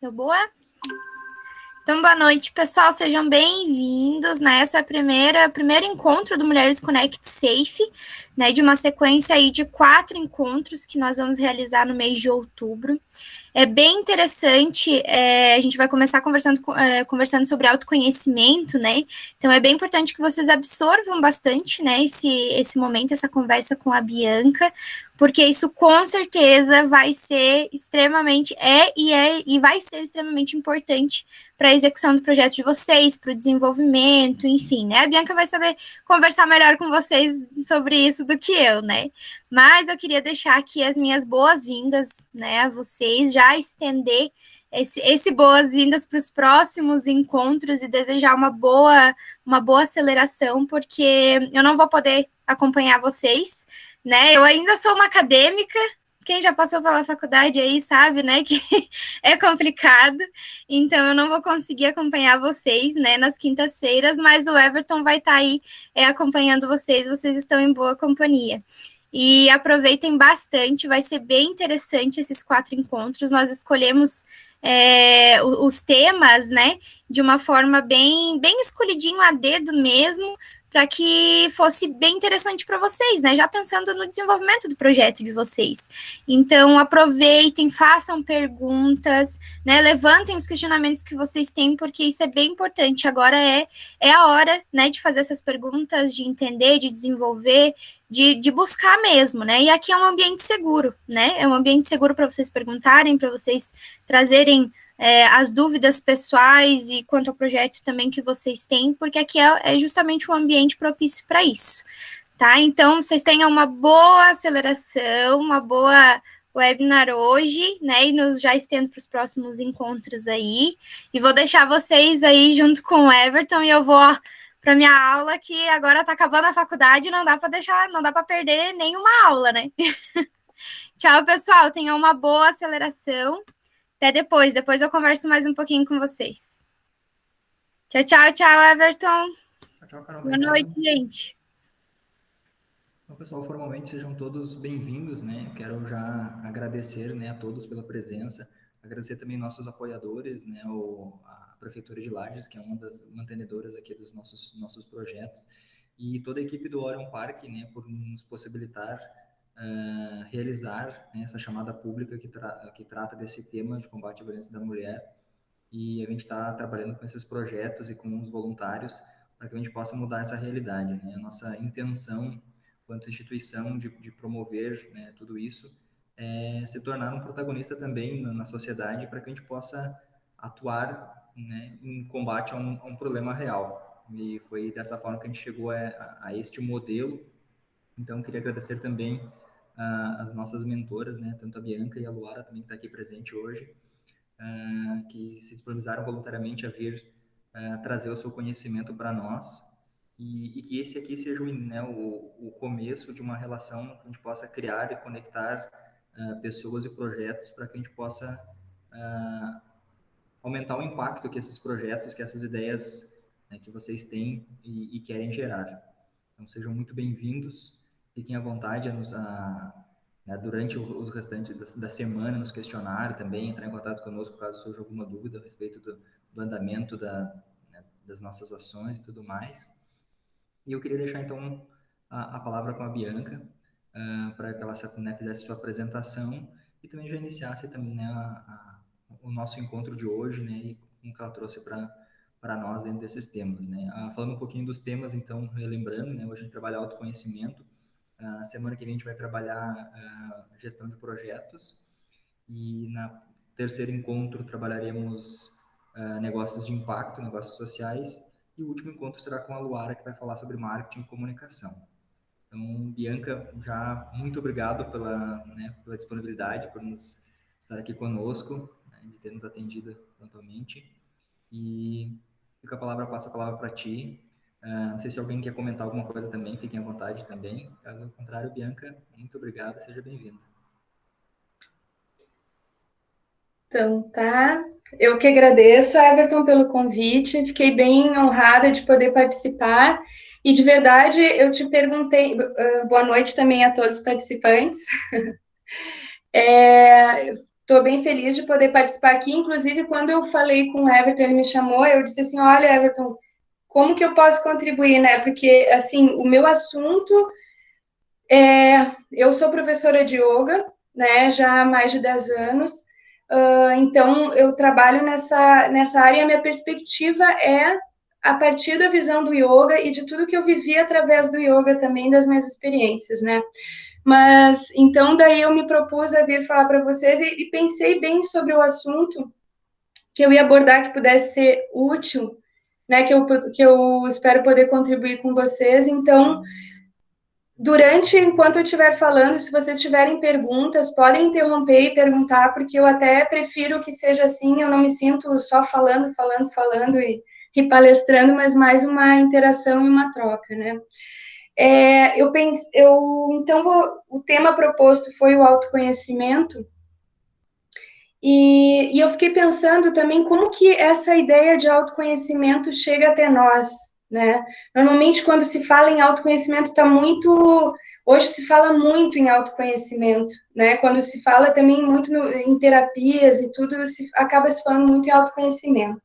Deu boa? Então, boa noite, pessoal. Sejam bem-vindos nessa primeiro encontro do Mulheres Connect Safe, né, de uma sequência aí de 4 encontros que nós vamos realizar no mês de outubro. É bem interessante, a gente vai começar conversando sobre autoconhecimento, né? Então, é bem importante que vocês absorvam bastante, né, esse momento, essa conversa com a Bianca, porque isso com certeza vai ser extremamente, e vai ser extremamente importante para a execução do projeto de vocês, para o desenvolvimento, enfim, né? A Bianca vai saber conversar melhor com vocês sobre isso do que eu, né? Mas eu queria deixar aqui as minhas boas-vindas, né, a vocês, já estender esse boas-vindas para os próximos encontros e desejar uma boa aceleração, porque eu não vou poder acompanhar vocês, né? Eu ainda sou uma acadêmica, quem já passou pela faculdade aí sabe, né, que é complicado, então eu não vou conseguir acompanhar vocês, né, nas quintas-feiras, mas o Everton vai estar aí acompanhando vocês estão em boa companhia. E aproveitem bastante, vai ser bem interessante esses 4 encontros. Nós escolhemos os temas, né, de uma forma bem escolhidinho a dedo mesmo, para que fosse bem interessante para vocês, né? Já pensando no desenvolvimento do projeto de vocês. Então, aproveitem, façam perguntas, né? Levantem os questionamentos que vocês têm, porque isso é bem importante. Agora é a hora, né, de fazer essas perguntas, de entender, de desenvolver, de buscar mesmo, né? E aqui é um ambiente seguro, né? É um ambiente seguro para vocês perguntarem, para vocês trazerem as dúvidas pessoais e quanto ao projeto também que vocês têm, porque aqui é justamente um ambiente propício para isso, tá? Então, vocês tenham uma boa aceleração, uma boa webinar hoje, né? E nos já estendo para os próximos encontros aí. E vou deixar vocês aí junto com o Everton e eu vou para minha aula, que agora está acabando a faculdade, não dá para perder nenhuma aula, né? Tchau, pessoal. Tenham uma boa aceleração. Até depois. Depois eu converso mais um pouquinho com vocês. Tchau, tchau, tchau, Everton. Tchau, Carol. Boa Obrigado. noite, gente. Então, pessoal, formalmente sejam todos bem-vindos, né? Eu quero já agradecer, né, a todos pela presença, agradecer também nossos apoiadores, né, a Prefeitura de Lages, que é uma das mantenedoras aqui dos nossos projetos, e toda a equipe do Orion Park, né, por nos possibilitar realizar, né, essa chamada pública que trata desse tema de combate à violência da mulher. E a gente está trabalhando com esses projetos e com os voluntários para que a gente possa mudar essa realidade, né? A nossa intenção, quanto instituição, de promover, né, tudo isso, é se tornar um protagonista também na sociedade para que a gente possa atuar, né, em combate a um problema real. E foi dessa forma que a gente chegou a este modelo. Então, queria agradecer também as nossas mentoras, né, tanto a Bianca e a Luara também que está aqui presente hoje, que se disponibilizaram voluntariamente a vir trazer o seu conhecimento para nós e que esse aqui seja, né, o começo de uma relação que a gente possa criar e conectar pessoas e projetos para que a gente possa aumentar o impacto que esses projetos, que essas ideias, né, que vocês têm e querem gerar. Então, sejam muito bem-vindos, fiquem à vontade né, durante os restantes da semana nos questionar também, entrar em contato conosco caso surja alguma dúvida a respeito do andamento né, das nossas ações e tudo mais. E eu queria deixar, então, a palavra com a Bianca, para que ela, né, fizesse sua apresentação e também já iniciasse também, né, o nosso encontro de hoje, né, e como que ela trouxe para nós dentro desses temas, né. Falando um pouquinho dos temas, então, relembrando, né, hoje a gente trabalha autoconhecimento, a semana que vem a gente vai trabalhar gestão de projetos e na terceiro encontro trabalharemos negócios de impacto, negócios sociais, e o último encontro será com a Luara, que vai falar sobre marketing e comunicação. Então, Bianca, já muito obrigado né, pela disponibilidade, por estar aqui conosco, né, de ter nos atendido pontualmente. E passa a palavra para ti. Não sei se alguém quer comentar alguma coisa também, fiquem à vontade também. Caso contrário, Bianca, muito obrigado, seja bem-vinda. Então, tá. Eu que agradeço, Everton, pelo convite. Fiquei bem honrada de poder participar. E, de verdade, eu te perguntei... boa noite também a todos os participantes. estou bem feliz de poder participar aqui. Inclusive, quando eu falei com o Everton, ele me chamou, eu disse assim, olha, Everton, como que eu posso contribuir, né? Porque, assim, o meu assunto eu sou professora de yoga, né, já há mais de 10 anos, então eu trabalho nessa área e a minha perspectiva é a partir da visão do yoga e de tudo que eu vivi através do yoga também, das minhas experiências, né? Mas, então, daí eu me propus a vir falar para vocês e pensei bem sobre o assunto que eu ia abordar, que pudesse ser útil, né, que eu espero poder contribuir com vocês. Então, enquanto eu estiver falando, se vocês tiverem perguntas, podem interromper e perguntar, porque eu até prefiro que seja assim, eu não me sinto só falando e palestrando, mas mais uma interação e uma troca, né? O tema proposto foi o autoconhecimento, e eu fiquei pensando também como que essa ideia de autoconhecimento chega até nós, né? Normalmente, quando se fala em autoconhecimento, hoje se fala muito em autoconhecimento, né? Quando se fala também muito em terapias e tudo, acaba se falando muito em autoconhecimento.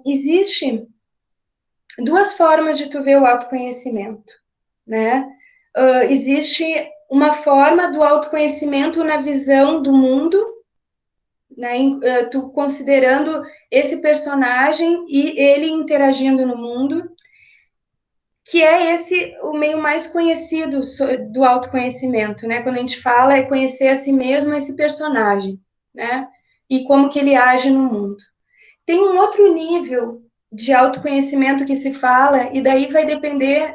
Existe duas formas de tu ver o autoconhecimento, né? Existe uma forma do autoconhecimento na visão do mundo, né, tu considerando esse personagem e ele interagindo no mundo, que é esse o meio mais conhecido do autoconhecimento, né? Quando a gente fala é conhecer a si mesmo, esse personagem, né? E como que ele age no mundo. Tem um outro nível de autoconhecimento que se fala, e daí vai depender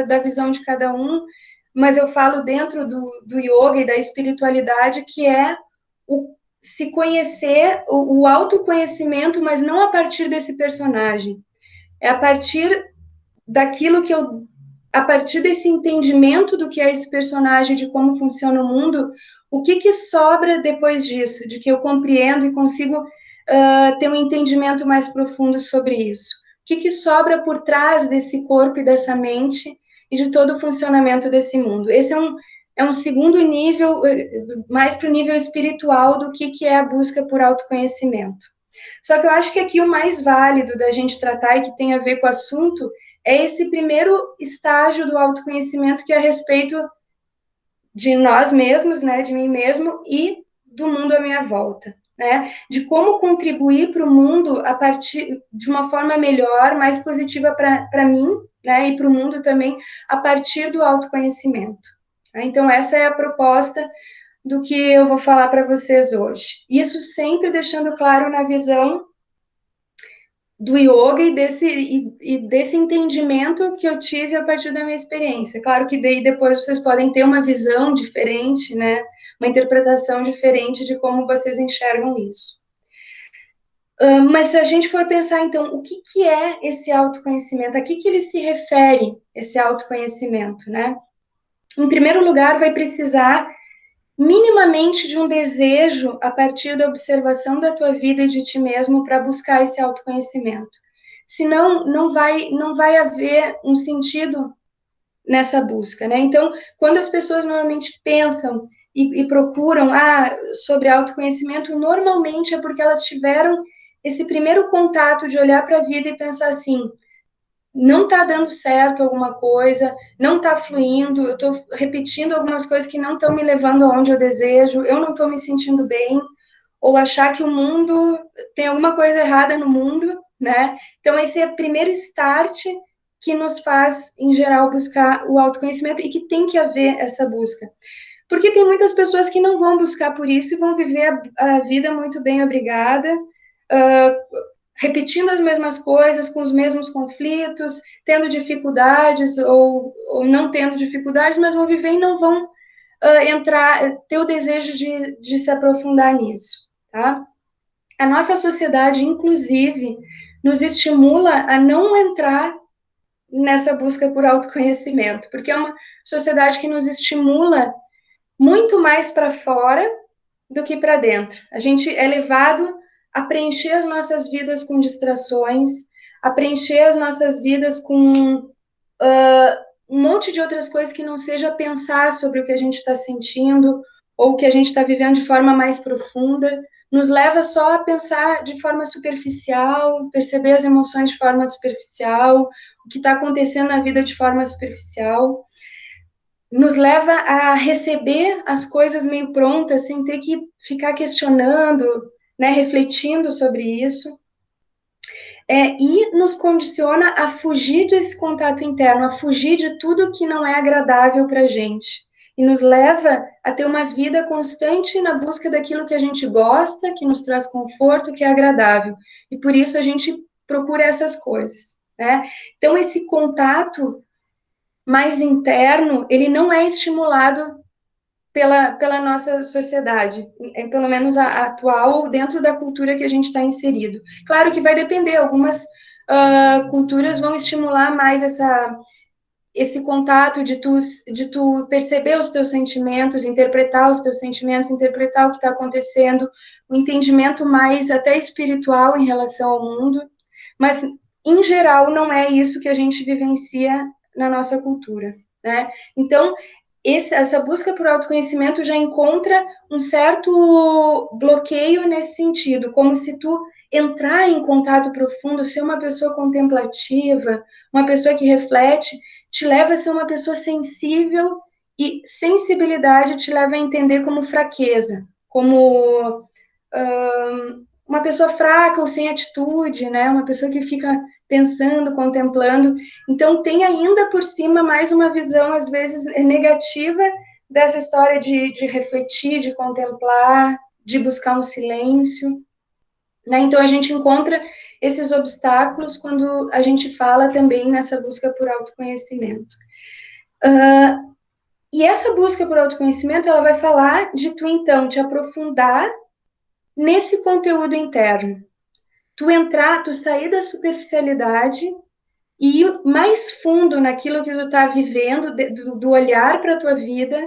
da visão de cada um, mas eu falo dentro do yoga e da espiritualidade, que é se conhecer, o autoconhecimento, mas não a partir desse personagem. É a partir daquilo que a partir desse entendimento do que é esse personagem, de como funciona o mundo, o que sobra depois disso, de que eu compreendo e consigo ter um entendimento mais profundo sobre isso. O que sobra por trás desse corpo e dessa mente e de todo o funcionamento desse mundo. Esse é um segundo nível, mais para o nível espiritual do que é a busca por autoconhecimento. Só que eu acho que aqui o mais válido da gente tratar e que tem a ver com o assunto é esse primeiro estágio do autoconhecimento, que é a respeito de nós mesmos, né, de mim mesmo e do mundo à minha volta, né, de como contribuir para o mundo a partir de uma forma melhor, mais positiva para mim, né, e para o mundo também, a partir do autoconhecimento. Então, essa é a proposta do que eu vou falar para vocês hoje. Isso sempre deixando claro na visão do yoga e desse entendimento que eu tive a partir da minha experiência. Claro que daí depois vocês podem ter uma visão diferente, né? Uma interpretação diferente de como vocês enxergam isso. Mas se a gente for pensar, então, o que é esse autoconhecimento? A que ele se refere, esse autoconhecimento, né? Em primeiro lugar, vai precisar minimamente de um desejo a partir da observação da tua vida e de ti mesmo para buscar esse autoconhecimento. Senão, não vai haver um sentido nessa busca, né? Então, quando as pessoas normalmente pensam e procuram sobre autoconhecimento, normalmente é porque elas tiveram esse primeiro contato de olhar para a vida e pensar assim, não está dando certo alguma coisa, não está fluindo, eu estou repetindo algumas coisas que não estão me levando aonde eu desejo, eu não estou me sentindo bem, ou achar que o mundo tem alguma coisa errada no mundo, né? Então, esse é o primeiro start que nos faz, em geral, buscar o autoconhecimento e que tem que haver essa busca. Porque tem muitas pessoas que não vão buscar por isso e vão viver a vida muito bem, obrigada, repetindo as mesmas coisas, com os mesmos conflitos, tendo dificuldades ou não tendo dificuldades, mas vão viver e não vão ter o desejo de se aprofundar nisso, tá? A nossa sociedade, inclusive, nos estimula a não entrar nessa busca por autoconhecimento, porque é uma sociedade que nos estimula muito mais para fora do que para dentro. A gente é levado a preencher as nossas vidas com distrações, a preencher as nossas vidas com um monte de outras coisas que não seja pensar sobre o que a gente está sentindo, ou que a gente está vivendo de forma mais profunda, nos leva só a pensar de forma superficial, perceber as emoções de forma superficial, o que está acontecendo na vida de forma superficial, nos leva a receber as coisas meio prontas, sem ter que ficar questionando, né, refletindo sobre isso. E nos condiciona a fugir desse contato interno, a fugir de tudo que não é agradável para a gente. E nos leva a ter uma vida constante na busca daquilo que a gente gosta, que nos traz conforto, que é agradável. E por isso a gente procura essas coisas, né? Então, esse contato mais interno, ele não é estimulado pela nossa sociedade, pelo menos a atual, dentro da cultura que a gente está inserido. Claro que vai depender, algumas culturas vão estimular mais esse contato de tu perceber os teus sentimentos, interpretar os teus sentimentos, interpretar o que está acontecendo, o entendimento mais até espiritual em relação ao mundo, mas, em geral, não é isso que a gente vivencia na nossa cultura, né? Então, essa busca por autoconhecimento já encontra um certo bloqueio nesse sentido, como se tu entrar em contato profundo, ser uma pessoa contemplativa, uma pessoa que reflete, te leva a ser uma pessoa sensível, e sensibilidade te leva a entender como fraqueza, como uma pessoa fraca ou sem atitude, né? Uma pessoa que fica pensando, contemplando. Então, tem ainda por cima mais uma visão, às vezes, negativa dessa história de refletir, de contemplar, de buscar um silêncio, né? Então, a gente encontra esses obstáculos quando a gente fala também nessa busca por autoconhecimento. E essa busca por autoconhecimento, ela vai falar de tu, então, te aprofundar nesse conteúdo interno. Tu sair da superficialidade e ir mais fundo naquilo que tu está vivendo, do olhar para a tua vida,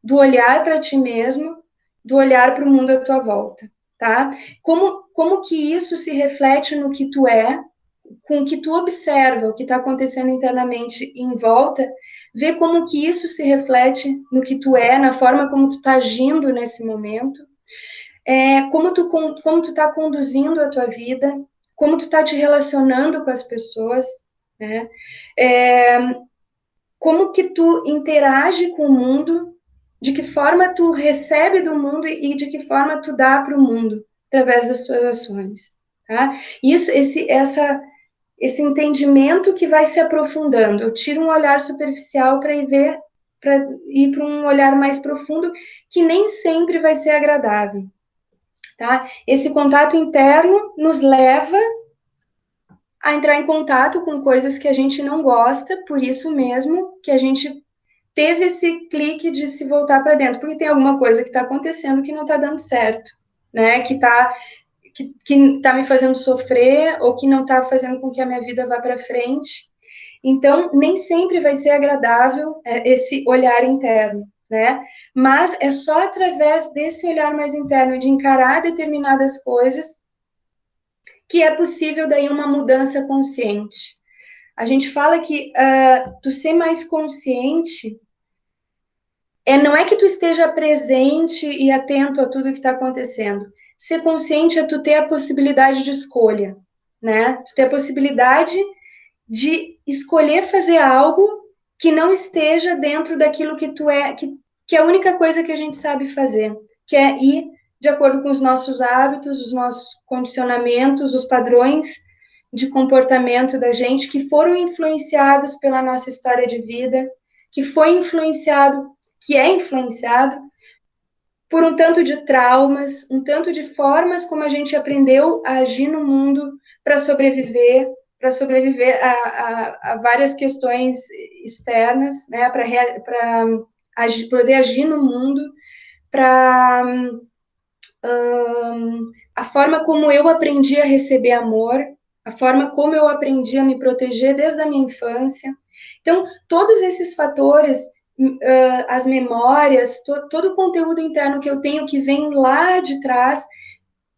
do olhar para ti mesmo, do olhar para o mundo à tua volta, tá? Como que isso se reflete no que tu é, com o que tu observa, o que está acontecendo internamente em volta, ver como que isso se reflete no que tu é, na forma como tu está agindo nesse momento, como tu está conduzindo a tua vida, como tu está te relacionando com as pessoas, né? Como que tu interage com o mundo, de que forma tu recebe do mundo e de que forma tu dá para o mundo, através das tuas ações, tá? Esse entendimento que vai se aprofundando. Eu tiro um olhar superficial para ir para um olhar mais profundo, que nem sempre vai ser agradável, tá? Esse contato interno nos leva a entrar em contato com coisas que a gente não gosta, por isso mesmo que a gente teve esse clique de se voltar para dentro, porque tem alguma coisa que está acontecendo que não está dando certo, né? Que tá me fazendo sofrer, ou que não está fazendo com que a minha vida vá para frente. Então, nem sempre vai ser agradável esse olhar interno, né? Mas é só através desse olhar mais interno, de encarar determinadas coisas, que é possível daí uma mudança consciente. A gente fala que tu ser mais consciente não é que tu esteja presente e atento a tudo que está acontecendo. Ser consciente é tu ter a possibilidade de escolha, né? Tu ter a possibilidade de escolher fazer algo que não esteja dentro daquilo que tu é, que é a única coisa que a gente sabe fazer, que é ir de acordo com os nossos hábitos, os nossos condicionamentos, os padrões de comportamento da gente, que foram influenciados pela nossa história de vida, que é influenciado por um tanto de traumas, um tanto de formas como a gente aprendeu a agir no mundo para sobreviver a várias questões externas, né, para poder agir no mundo, para a forma como eu aprendi a receber amor, a forma como eu aprendi a me proteger desde a minha infância. Então, todos esses fatores, as memórias, todo o conteúdo interno que eu tenho, que vem lá de trás,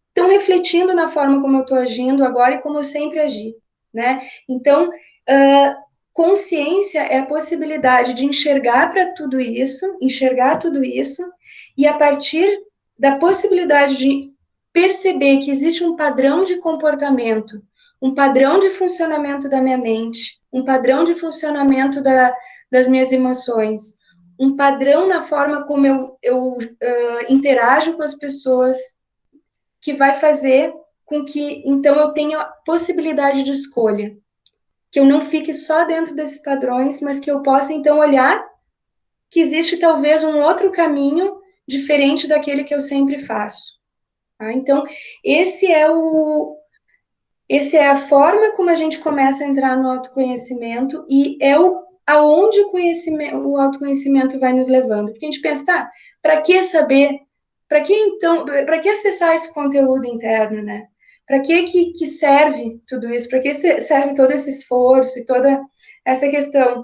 estão refletindo na forma como eu estou agindo agora e como eu sempre agi, né? Então, consciência é a possibilidade de enxergar tudo isso, e a partir da possibilidade de perceber que existe um padrão de comportamento, um padrão de funcionamento da minha mente, um padrão de funcionamento das minhas emoções, um padrão na forma como eu interajo com as pessoas, que vai fazer com que, então, eu tenha possibilidade de escolha. Que eu não fique só dentro desses padrões, mas que eu possa, então, olhar que existe talvez um outro caminho diferente daquele que eu sempre faço. Tá? Então, esse é a forma como a gente começa a entrar no autoconhecimento e é aonde o autoconhecimento vai nos levando. Porque a gente pensa, tá, para que saber? Para que, então, para que acessar esse conteúdo interno, né? Para que serve tudo isso? Para que serve todo esse esforço e toda essa questão?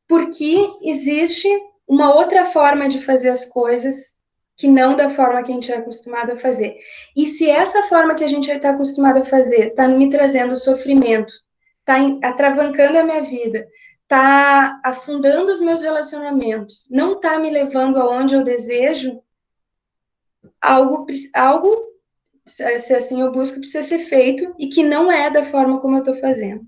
Porque existe uma outra forma de fazer as coisas que não da forma que a gente é acostumado a fazer. E se essa forma que a gente está acostumado a fazer está me trazendo sofrimento, está atravancando a minha vida, está afundando os meus relacionamentos, não está me levando aonde eu desejo, algo, se assim eu busco, precisa ser feito e que não é da forma como eu estou fazendo.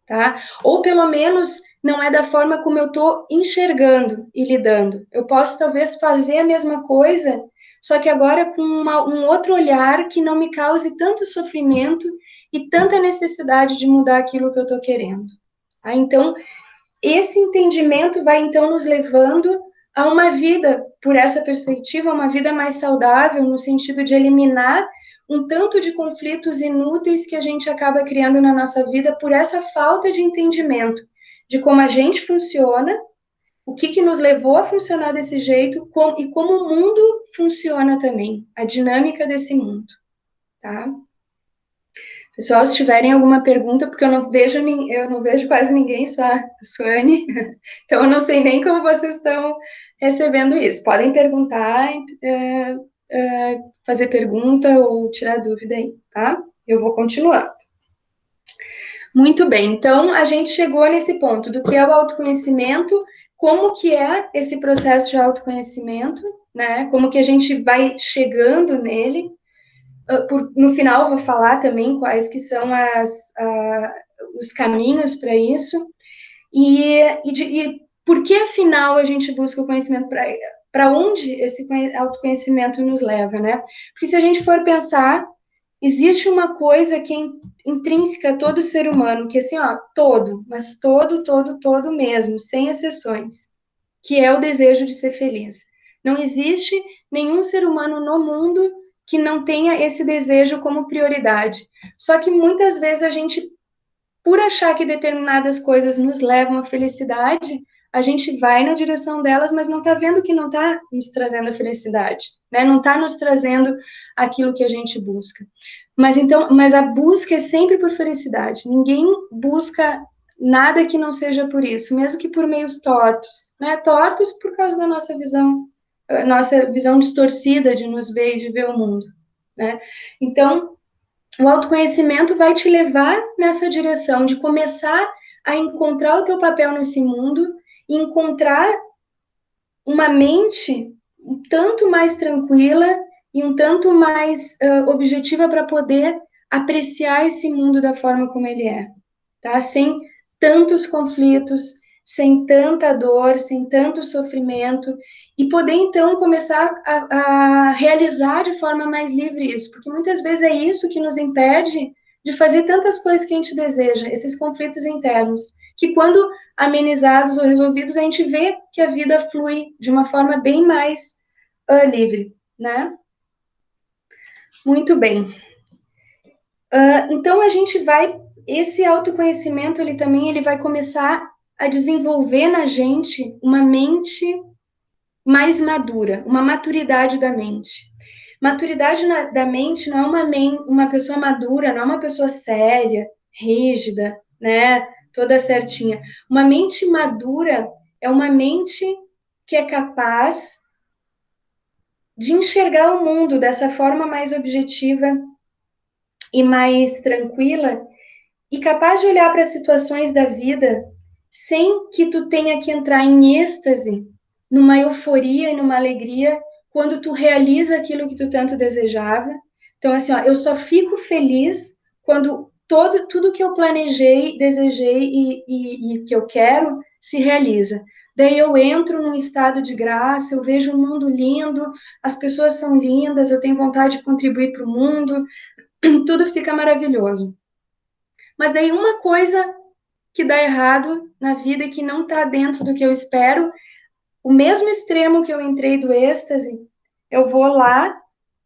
Tá? Ou pelo menos não é da forma como eu estou enxergando e lidando. Eu posso talvez fazer a mesma coisa, só que agora com um outro olhar que não me cause tanto sofrimento e tanta necessidade de mudar aquilo que eu estou querendo. Tá? Então, esse entendimento vai então nos levando a uma vida, por essa perspectiva, uma vida mais saudável, no sentido de eliminar um tanto de conflitos inúteis que a gente acaba criando na nossa vida por essa falta de entendimento de como a gente funciona, o que nos levou a funcionar desse jeito e como o mundo funciona também, a dinâmica desse mundo, tá? Pessoal, se tiverem alguma pergunta, porque eu não vejo quase ninguém, só a Suane, então eu não sei nem como vocês estão recebendo isso. Podem perguntar, fazer pergunta ou tirar dúvida aí, tá? Eu vou continuando. Muito bem, então a gente chegou nesse ponto do que é o autoconhecimento, como que é esse processo de autoconhecimento, né? Como que a gente vai chegando nele. No final, vou falar também quais que são os caminhos para isso. E por que, afinal, a gente busca o conhecimento para onde esse autoconhecimento nos leva, né? Porque se a gente for pensar, existe uma coisa que é intrínseca a todo ser humano, que assim, ó, mas todo mesmo, sem exceções, que é o desejo de ser feliz. Não existe nenhum ser humano no mundo que não tenha esse desejo como prioridade. Só que muitas vezes a gente, por achar que determinadas coisas nos levam à felicidade, a gente vai na direção delas, mas não está vendo que não está nos trazendo a felicidade, né? Não está nos trazendo aquilo que a gente busca. Mas a busca é sempre por felicidade. Ninguém busca nada que não seja por isso, mesmo que por meios tortos, né? Tortos por causa da nossa visão distorcida de nos ver e de ver o mundo, né? Então, o autoconhecimento vai te levar nessa direção de começar a encontrar o teu papel nesse mundo e encontrar uma mente um tanto mais tranquila e um tanto mais objetiva para poder apreciar esse mundo da forma como ele é, tá? Sem tantos conflitos, sem tanta dor, sem tanto sofrimento, e poder, então, começar a realizar de forma mais livre isso, porque muitas vezes é isso que nos impede de fazer tantas coisas que a gente deseja, esses conflitos internos, que quando amenizados ou resolvidos, a gente vê que a vida flui de uma forma bem mais livre, né? Muito bem. Então, esse autoconhecimento, ele vai começar a desenvolver na gente uma mente mais madura, uma maturidade da mente. Maturidade da mente não é uma pessoa madura, não é uma pessoa séria, rígida, né? Toda certinha. Uma mente madura é uma mente que é capaz de enxergar o mundo dessa forma mais objetiva e mais tranquila, e capaz de olhar para as situações da vida sem que tu tenha que entrar em êxtase, numa euforia e numa alegria, quando tu realiza aquilo que tu tanto desejava. Então, assim, ó, eu só fico feliz quando tudo que eu planejei, desejei e que eu quero se realiza. Daí eu entro num estado de graça, eu vejo um mundo lindo, as pessoas são lindas, eu tenho vontade de contribuir para o mundo, tudo fica maravilhoso. Mas daí uma coisa que dá errado na vida e que não está dentro do que eu espero, o mesmo extremo que eu entrei do êxtase, eu vou lá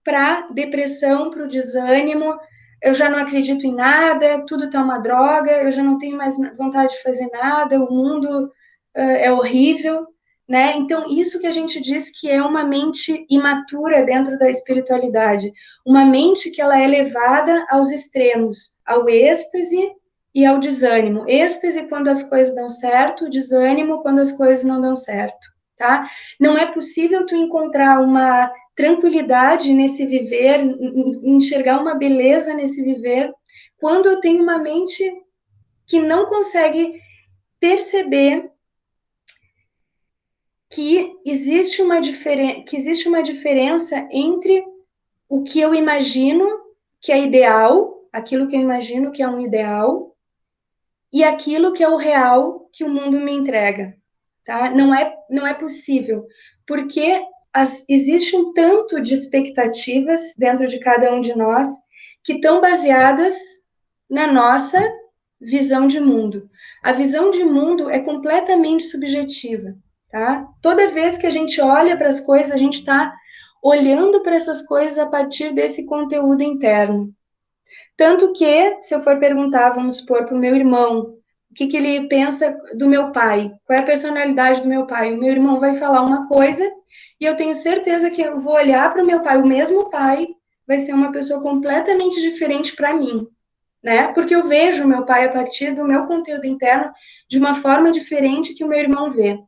para depressão, para o desânimo, eu já não acredito em nada, tudo está uma droga, eu já não tenho mais vontade de fazer nada, o mundo é horrível, né? Então, isso que a gente diz que é uma mente imatura dentro da espiritualidade, uma mente que ela é levada aos extremos, ao êxtase e ao desânimo. Êxtase quando as coisas dão certo, desânimo quando as coisas não dão certo, tá? Não é possível tu encontrar uma tranquilidade nesse viver, enxergar uma beleza nesse viver, quando eu tenho uma mente que não consegue perceber que existe uma diferença entre o que eu imagino que é ideal, aquilo que eu imagino que é um ideal, e aquilo que é o real que o mundo me entrega, tá? Não é possível, porque existe um tanto de expectativas dentro de cada um de nós que estão baseadas na nossa visão de mundo. A visão de mundo é completamente subjetiva, tá? Toda vez que a gente olha para as coisas, a gente está olhando para essas coisas a partir desse conteúdo interno. Tanto que, se eu for perguntar, vamos supor, para o meu irmão, o que ele pensa do meu pai, qual é a personalidade do meu pai, o meu irmão vai falar uma coisa e eu tenho certeza que eu vou olhar para o meu pai, o mesmo pai vai ser uma pessoa completamente diferente para mim, né? Porque eu vejo o meu pai a partir do meu conteúdo interno de uma forma diferente que o meu irmão vê.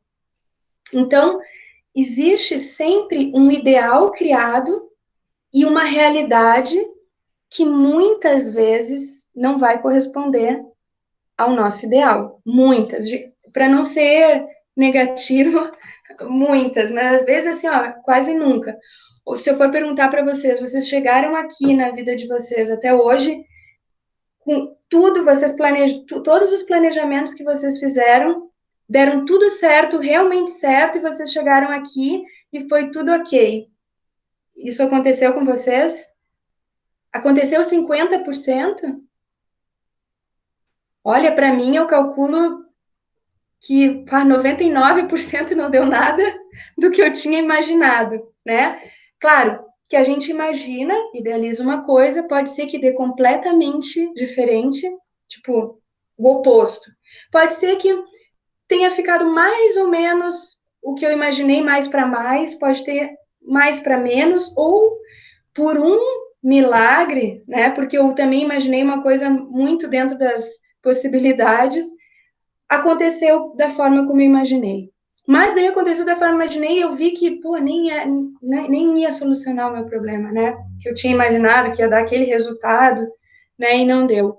Então, existe sempre um ideal criado e uma realidade que muitas vezes não vai corresponder ao nosso ideal. Muitas, para não ser negativo, muitas, mas às vezes assim, ó, quase nunca. Ou se eu for perguntar para vocês, vocês chegaram aqui na vida de vocês até hoje, com tudo, todos os planejamentos que vocês fizeram, deram tudo certo, realmente certo, e vocês chegaram aqui e foi tudo ok. Isso aconteceu com vocês? Aconteceu 50%? Olha, para mim, eu calculo que 99% não deu nada do que eu tinha imaginado, né? Claro que a gente imagina, idealiza uma coisa, pode ser que dê completamente diferente, tipo, o oposto. Pode ser que tenha ficado mais ou menos o que eu imaginei, mais para mais, pode ter mais para menos, ou por um milagre, né? Porque eu também imaginei uma coisa muito dentro das possibilidades, aconteceu da forma como eu imaginei. Mas daí aconteceu da forma que eu imaginei e eu vi que, pô, nem ia solucionar o meu problema, né? Que eu tinha imaginado que ia dar aquele resultado, né? E não deu.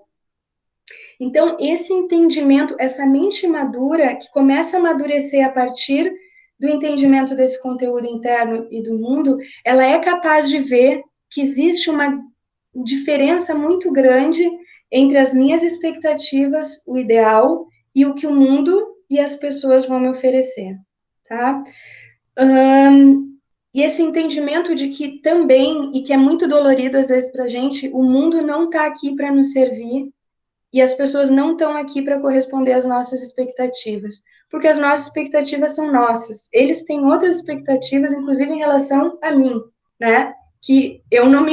Então, esse entendimento, essa mente madura, que começa a amadurecer a partir do entendimento desse conteúdo interno e do mundo, ela é capaz de ver que existe uma diferença muito grande entre as minhas expectativas, o ideal, e o que o mundo e as pessoas vão me oferecer, tá? E esse entendimento de que também, e que é muito dolorido às vezes para a gente, o mundo não está aqui para nos servir e as pessoas não estão aqui para corresponder às nossas expectativas, porque as nossas expectativas são nossas. Eles têm outras expectativas, inclusive em relação a mim, né? Que eu não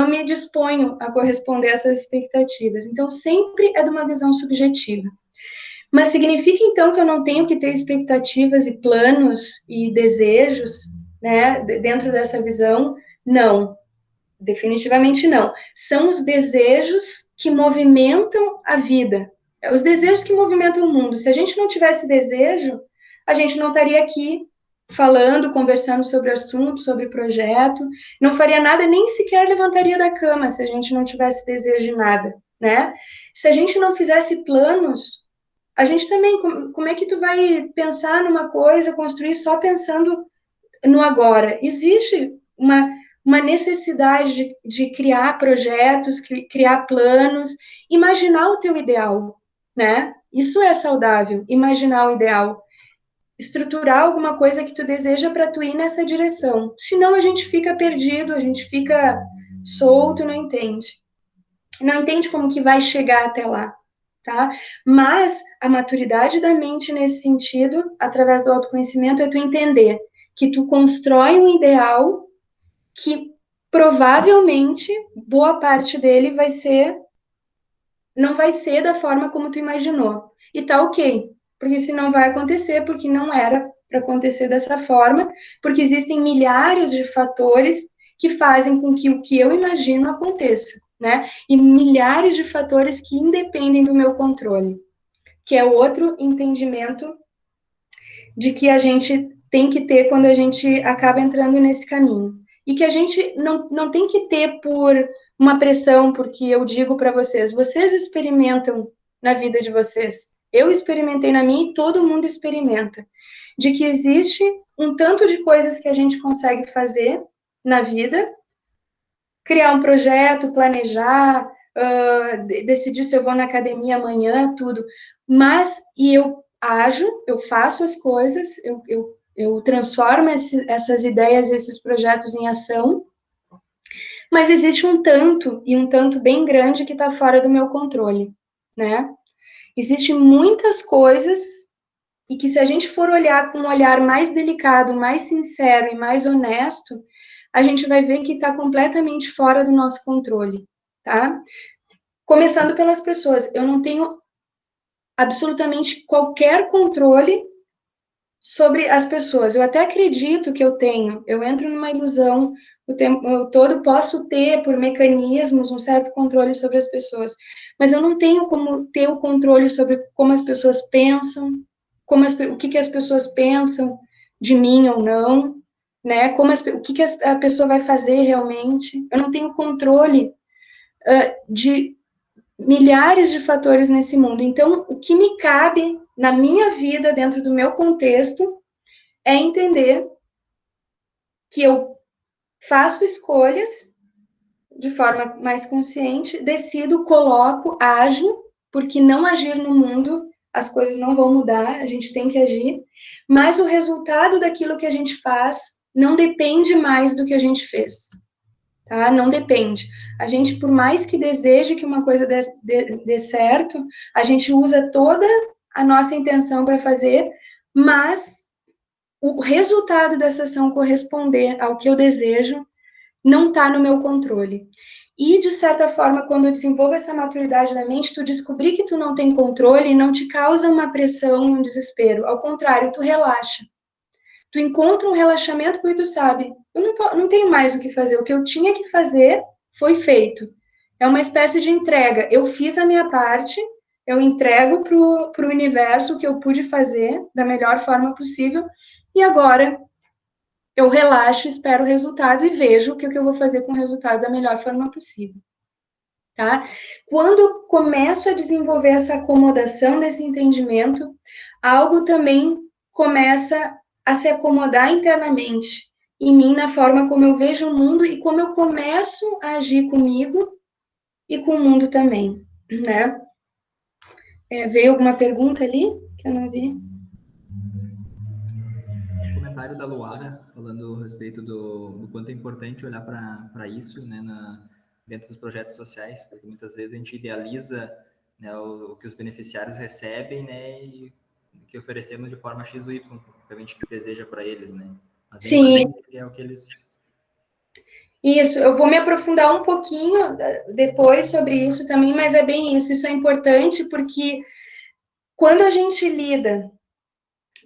me disponho a corresponder a essas expectativas. Então, sempre é de uma visão subjetiva. Mas significa, então, que eu não tenho que ter expectativas e planos e desejos, né, dentro dessa visão? Não, definitivamente não. São os desejos que movimentam a vida. É os desejos que movimentam o mundo. Se a gente não tivesse desejo, a gente não estaria aqui falando, conversando sobre assunto, sobre projeto, não faria nada, nem sequer levantaria da cama se a gente não tivesse desejo de nada, né? Se a gente não fizesse planos, a gente também, como é que tu vai pensar numa coisa, construir só pensando no agora? Existe uma necessidade de criar projetos, criar planos, imaginar o teu ideal, né? Isso é saudável, imaginar o ideal. Estruturar alguma coisa que tu deseja para tu ir nessa direção. Senão a gente fica perdido, a gente fica solto, não entende. Não entende como que vai chegar até lá, tá? Mas a maturidade da mente nesse sentido, através do autoconhecimento, é tu entender que tu constrói um ideal que provavelmente boa parte dele não vai ser da forma como tu imaginou. E tá ok, porque se não vai acontecer, porque não era para acontecer dessa forma, porque existem milhares de fatores que fazem com que o que eu imagino aconteça, né? E milhares de fatores que independem do meu controle, que é outro entendimento de que a gente tem que ter quando a gente acaba entrando nesse caminho. E que a gente não tem que ter por uma pressão, porque eu digo para vocês, vocês experimentam na vida de vocês. Eu experimentei na minha e todo mundo experimenta. De que existe um tanto de coisas que a gente consegue fazer na vida, criar um projeto, planejar, decidir se eu vou na academia amanhã, tudo. Mas, e eu ajo, eu faço as coisas, eu transformo essas ideias, esses projetos em ação, mas existe um tanto, e um tanto bem grande, que está fora do meu controle, né? Existem muitas coisas, e que se a gente for olhar com um olhar mais delicado, mais sincero e mais honesto, a gente vai ver que está completamente fora do nosso controle, tá? Começando pelas pessoas, eu não tenho absolutamente qualquer controle sobre as pessoas. Eu até acredito que eu tenho, eu entro numa ilusão o tempo todo, posso ter, por mecanismos, um certo controle sobre as pessoas, mas eu não tenho como ter o controle sobre como as pessoas pensam, o que as pessoas pensam de mim ou não, né? O que a pessoa vai fazer realmente. Eu não tenho controle de milhares de fatores nesse mundo. Então, o que me cabe na minha vida, dentro do meu contexto, é entender que eu faço escolhas de forma mais consciente, decido, coloco, ajo, porque não agir no mundo, as coisas não vão mudar, a gente tem que agir, mas o resultado daquilo que a gente faz não depende mais do que a gente fez, tá? Não depende. A gente, por mais que deseje que uma coisa dê certo, a gente usa toda a nossa intenção para fazer, mas o resultado dessa ação corresponder ao que eu desejo não está no meu controle. E, de certa forma, quando eu desenvolvo essa maturidade da mente, tu descobrir que tu não tem controle não te causa uma pressão, um desespero. Ao contrário, tu relaxa. Tu encontra um relaxamento porque tu sabe, eu não tenho mais o que fazer. O que eu tinha que fazer foi feito. É uma espécie de entrega. Eu fiz a minha parte, eu entrego para o universo o que eu pude fazer da melhor forma possível, e agora eu relaxo, espero o resultado e vejo o que eu vou fazer com o resultado da melhor forma possível, tá? Quando eu começo a desenvolver essa acomodação desse entendimento, algo também começa a se acomodar internamente em mim, na forma como eu vejo o mundo e como eu começo a agir comigo e com o mundo também, né? Veio alguma pergunta ali que eu não vi? Comentário da Luara, falando a respeito do quanto é importante olhar para isso, né, dentro dos projetos sociais, porque muitas vezes a gente idealiza, né, o que os beneficiários recebem, né, e o que oferecemos de forma X ou Y, que a gente deseja para eles, né, mas nem Sim. sempre é o que eles... Isso, eu vou me aprofundar um pouquinho depois sobre isso também, mas é bem isso. Isso é importante porque quando a gente lida,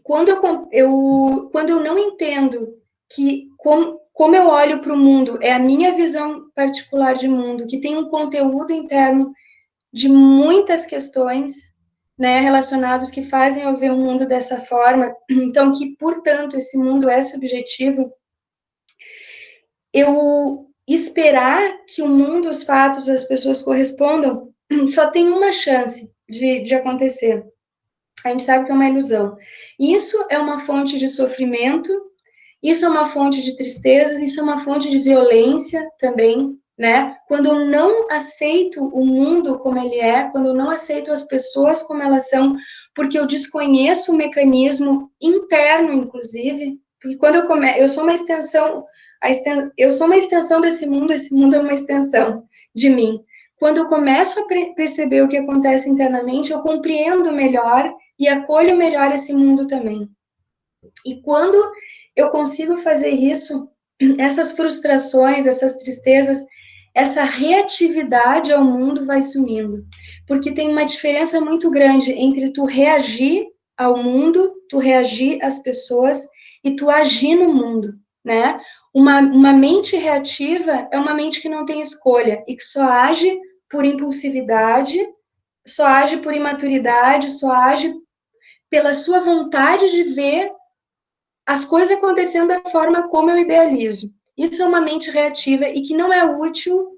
quando eu não entendo que como eu olho para o mundo, é a minha visão particular de mundo, que tem um conteúdo interno de muitas questões, né, relacionados que fazem eu ver o mundo dessa forma, então que, portanto, esse mundo é subjetivo, eu esperar que o mundo, os fatos, as pessoas correspondam só tem uma chance de acontecer. A gente sabe que é uma ilusão. Isso é uma fonte de sofrimento, isso é uma fonte de tristezas, isso é uma fonte de violência também, né? Quando eu não aceito o mundo como ele é, quando eu não aceito as pessoas como elas são, porque eu desconheço o mecanismo interno, inclusive, porque quando eu sou uma extensão, eu sou uma extensão desse mundo, esse mundo é uma extensão de mim. Quando eu começo a perceber o que acontece internamente, eu compreendo melhor e acolho melhor esse mundo também. E quando eu consigo fazer isso, essas frustrações, essas tristezas, essa reatividade ao mundo vai sumindo. Porque tem uma diferença muito grande entre tu reagir ao mundo, tu reagir às pessoas e tu agir no mundo, né? Uma mente reativa é uma mente que não tem escolha e que só age por impulsividade, só age por imaturidade, só age pela sua vontade de ver as coisas acontecendo da forma como eu idealizo. Isso é uma mente reativa e que não é útil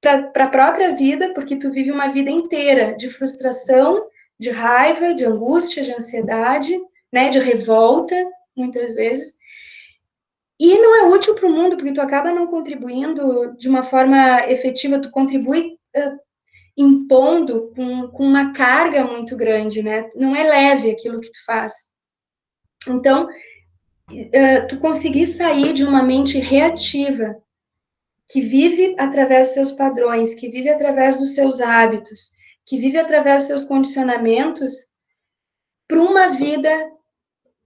para a própria vida, porque tu vive uma vida inteira de frustração, de raiva, de angústia, de ansiedade, né, de revolta, muitas vezes. E não é útil para o mundo, porque tu acaba não contribuindo de uma forma efetiva, tu contribui impondo com uma carga muito grande, né? Não é leve aquilo que tu faz. Então, tu conseguir sair de uma mente reativa, que vive através dos seus padrões, que vive através dos seus hábitos, que vive através dos seus condicionamentos, para uma vida,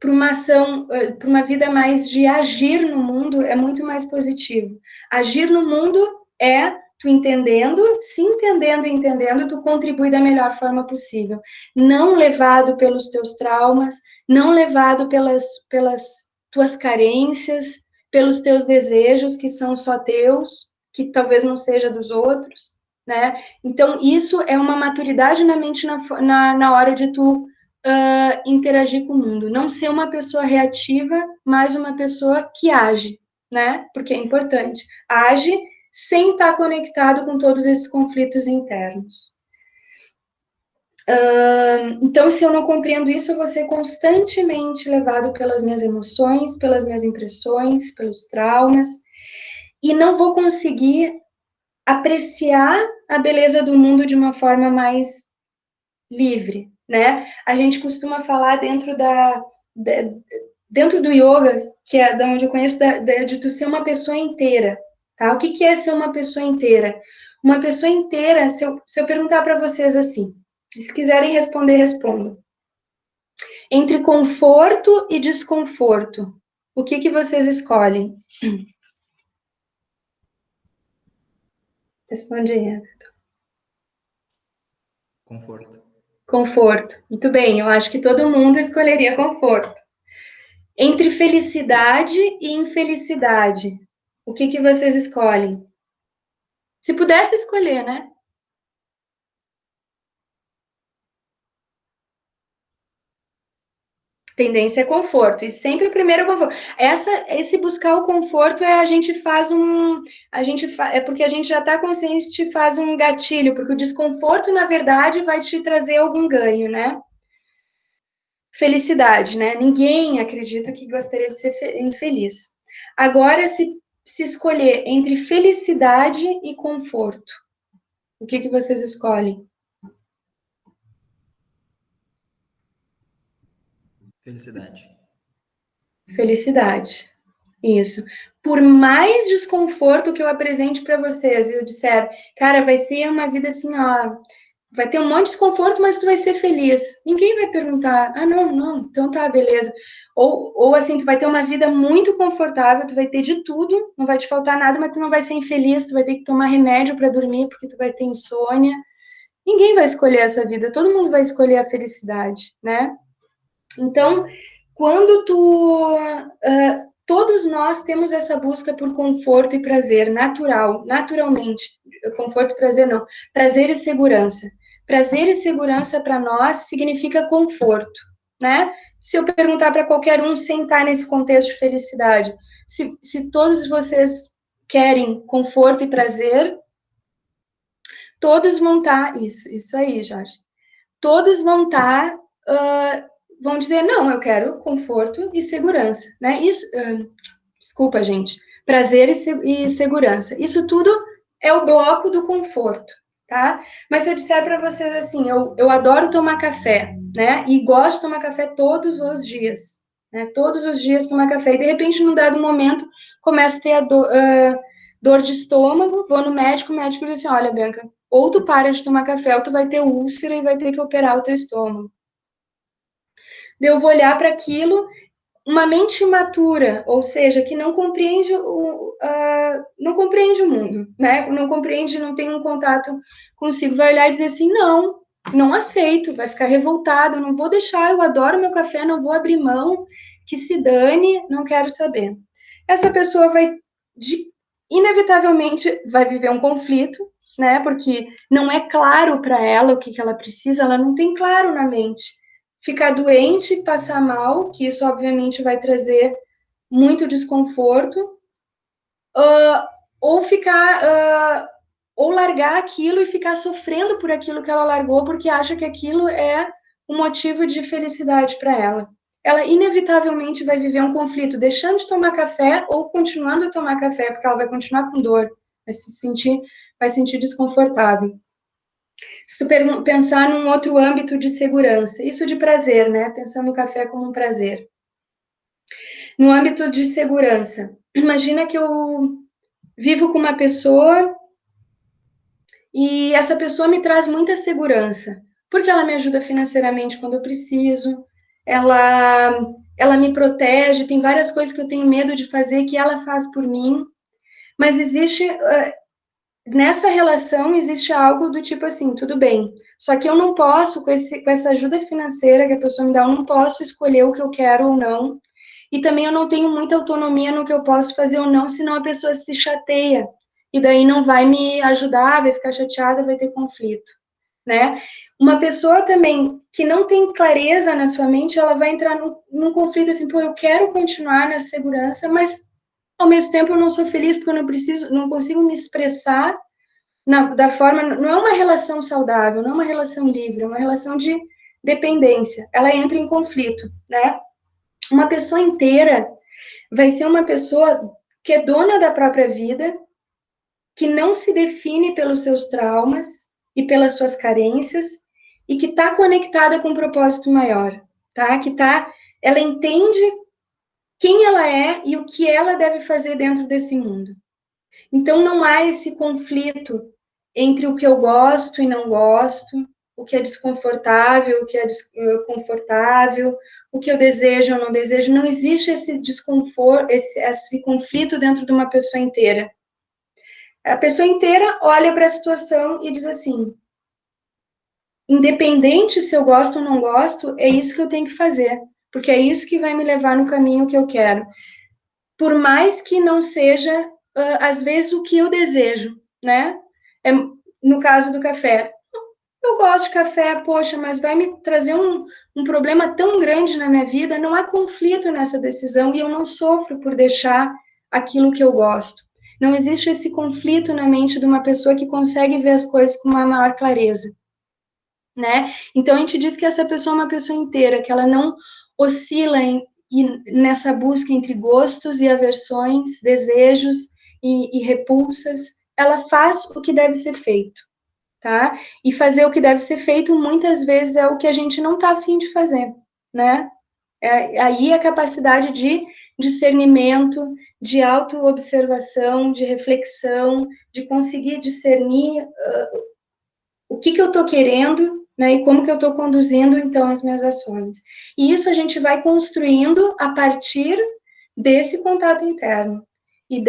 para uma ação, para uma vida mais de agir no mundo, é muito mais positivo. Agir no mundo é tu entendendo, se entendendo e entendendo, tu contribui da melhor forma possível. Não levado pelos teus traumas, não levado pelas tuas carências, pelos teus desejos, que são só teus, que talvez não seja dos outros, né? Então, isso é uma maturidade na mente na hora de tu interagir com o mundo. Não ser uma pessoa reativa, mas uma pessoa que age, né? Porque é importante. Age sem estar conectado com todos esses conflitos internos. Então, se eu não compreendo isso, eu vou ser constantemente levado pelas minhas emoções, pelas minhas impressões, pelos traumas, e não vou conseguir apreciar a beleza do mundo de uma forma mais livre, né? A gente costuma falar dentro do yoga, que é da onde eu conheço, de tu ser uma pessoa inteira, tá? O que é ser uma pessoa inteira? Uma pessoa inteira, se eu perguntar para vocês assim, se quiserem responder, respondam. Entre conforto e desconforto, o que vocês escolhem? Responde aí. Conforto. Conforto. Muito bem, eu acho que todo mundo escolheria conforto. Entre felicidade e infelicidade, o que vocês escolhem? Se pudesse escolher, né? Tendência é conforto, e sempre o primeiro é conforto. Esse buscar o conforto é é porque a gente já está consciente, faz um gatilho, porque o desconforto, na verdade, vai te trazer algum ganho, né? Felicidade, né? Ninguém acredita que gostaria de ser infeliz. Agora, se escolher entre felicidade e conforto, o que vocês escolhem? Felicidade. Felicidade. Isso. Por mais desconforto que eu apresente para vocês, eu disser, cara, vai ser uma vida assim, ó, vai ter um monte de desconforto, mas tu vai ser feliz. Ninguém vai perguntar, ah, não, então tá, beleza. Ou assim, tu vai ter uma vida muito confortável, tu vai ter de tudo, não vai te faltar nada, mas tu não vai ser infeliz, tu vai ter que tomar remédio para dormir, porque tu vai ter insônia. Ninguém vai escolher essa vida, todo mundo vai escolher a felicidade, né? Então, quando todos nós temos essa busca por conforto e prazer naturalmente. Conforto e prazer não, prazer e segurança. Prazer e segurança para nós significa conforto, né? Se eu perguntar para qualquer um sentar nesse contexto de felicidade, se todos vocês querem conforto e prazer, todos vão estar, isso aí, Jorge, todos vão estar, vão dizer, não, eu quero conforto e segurança, né? Isso, desculpa, gente, prazer e segurança. Isso tudo é o bloco do conforto, tá? Mas se eu disser para vocês assim, eu adoro tomar café, né? E gosto de tomar café todos os dias, né? Todos os dias tomar café. E de repente, num dado momento, começo a ter dor de estômago, vou no médico, o médico diz assim, olha, Bianca, ou tu para de tomar café, ou tu vai ter úlcera e vai ter que operar o teu estômago. Daí eu vou olhar para aquilo, uma mente imatura, ou seja, que não compreende não compreende o mundo, né? Não compreende, não tem um contato consigo, vai olhar e dizer assim, não aceito, vai ficar revoltado, não vou deixar, eu adoro meu café, não vou abrir mão, que se dane, não quero saber. Essa pessoa inevitavelmente vai viver um conflito, né? Porque não é claro para ela o que ela precisa, ela não tem claro na mente. Ficar doente, passar mal, que isso obviamente vai trazer muito desconforto, ou ficar, ou largar aquilo e ficar sofrendo por aquilo que ela largou, porque acha que aquilo é um motivo de felicidade para ela. Ela inevitavelmente vai viver um conflito, deixando de tomar café ou continuando a tomar café, porque ela vai continuar com dor, vai se sentir desconfortável. Se tu pensar num outro âmbito de segurança, isso de prazer, né? Pensando o café como um prazer. No âmbito de segurança, imagina que eu vivo com uma pessoa e essa pessoa me traz muita segurança, porque ela me ajuda financeiramente quando eu preciso, ela me protege, tem várias coisas que eu tenho medo de fazer que ela faz por mim, mas nessa relação existe algo do tipo assim, tudo bem, só que eu não posso, com essa ajuda financeira que a pessoa me dá, eu não posso escolher o que eu quero ou não, e também eu não tenho muita autonomia no que eu posso fazer ou não, senão a pessoa se chateia, e daí não vai me ajudar, vai ficar chateada, vai ter conflito, né? Uma pessoa também que não tem clareza na sua mente, ela vai entrar num conflito assim, pô, eu quero continuar nessa segurança, mas ao mesmo tempo eu não sou feliz porque eu não consigo me expressar da forma, não é uma relação saudável, não é uma relação livre, é uma relação de dependência. Ela entra em conflito, né? Uma pessoa inteira vai ser uma pessoa que é dona da própria vida, que não se define pelos seus traumas e pelas suas carências e que está conectada com um propósito maior, tá? Ela entende quem ela é e o que ela deve fazer dentro desse mundo. Então não há esse conflito entre o que eu gosto e não gosto, o que é desconfortável, o que é confortável, o que eu desejo ou não desejo. Não existe esse desconforto, esse conflito dentro de uma pessoa inteira. A pessoa inteira olha para a situação e diz assim: independente se eu gosto ou não gosto, é isso que eu tenho que fazer, porque é isso que vai me levar no caminho que eu quero. Por mais que não seja, às vezes, o que eu desejo, né? No caso do café. Eu gosto de café, poxa, mas vai me trazer um problema tão grande na minha vida, não há conflito nessa decisão e eu não sofro por deixar aquilo que eu gosto. Não existe esse conflito na mente de uma pessoa que consegue ver as coisas com uma maior clareza, né? Então, a gente diz que essa pessoa é uma pessoa inteira, que ela não oscila nessa busca entre gostos e aversões, desejos e repulsas, ela faz o que deve ser feito, tá? E fazer o que deve ser feito, muitas vezes, é o que a gente não tá afim de fazer, né? Aí a capacidade de discernimento, de autoobservação, de reflexão, de conseguir discernir o que eu estou querendo, né, e como que eu estou conduzindo, então, as minhas ações. E isso a gente vai construindo a partir desse contato interno e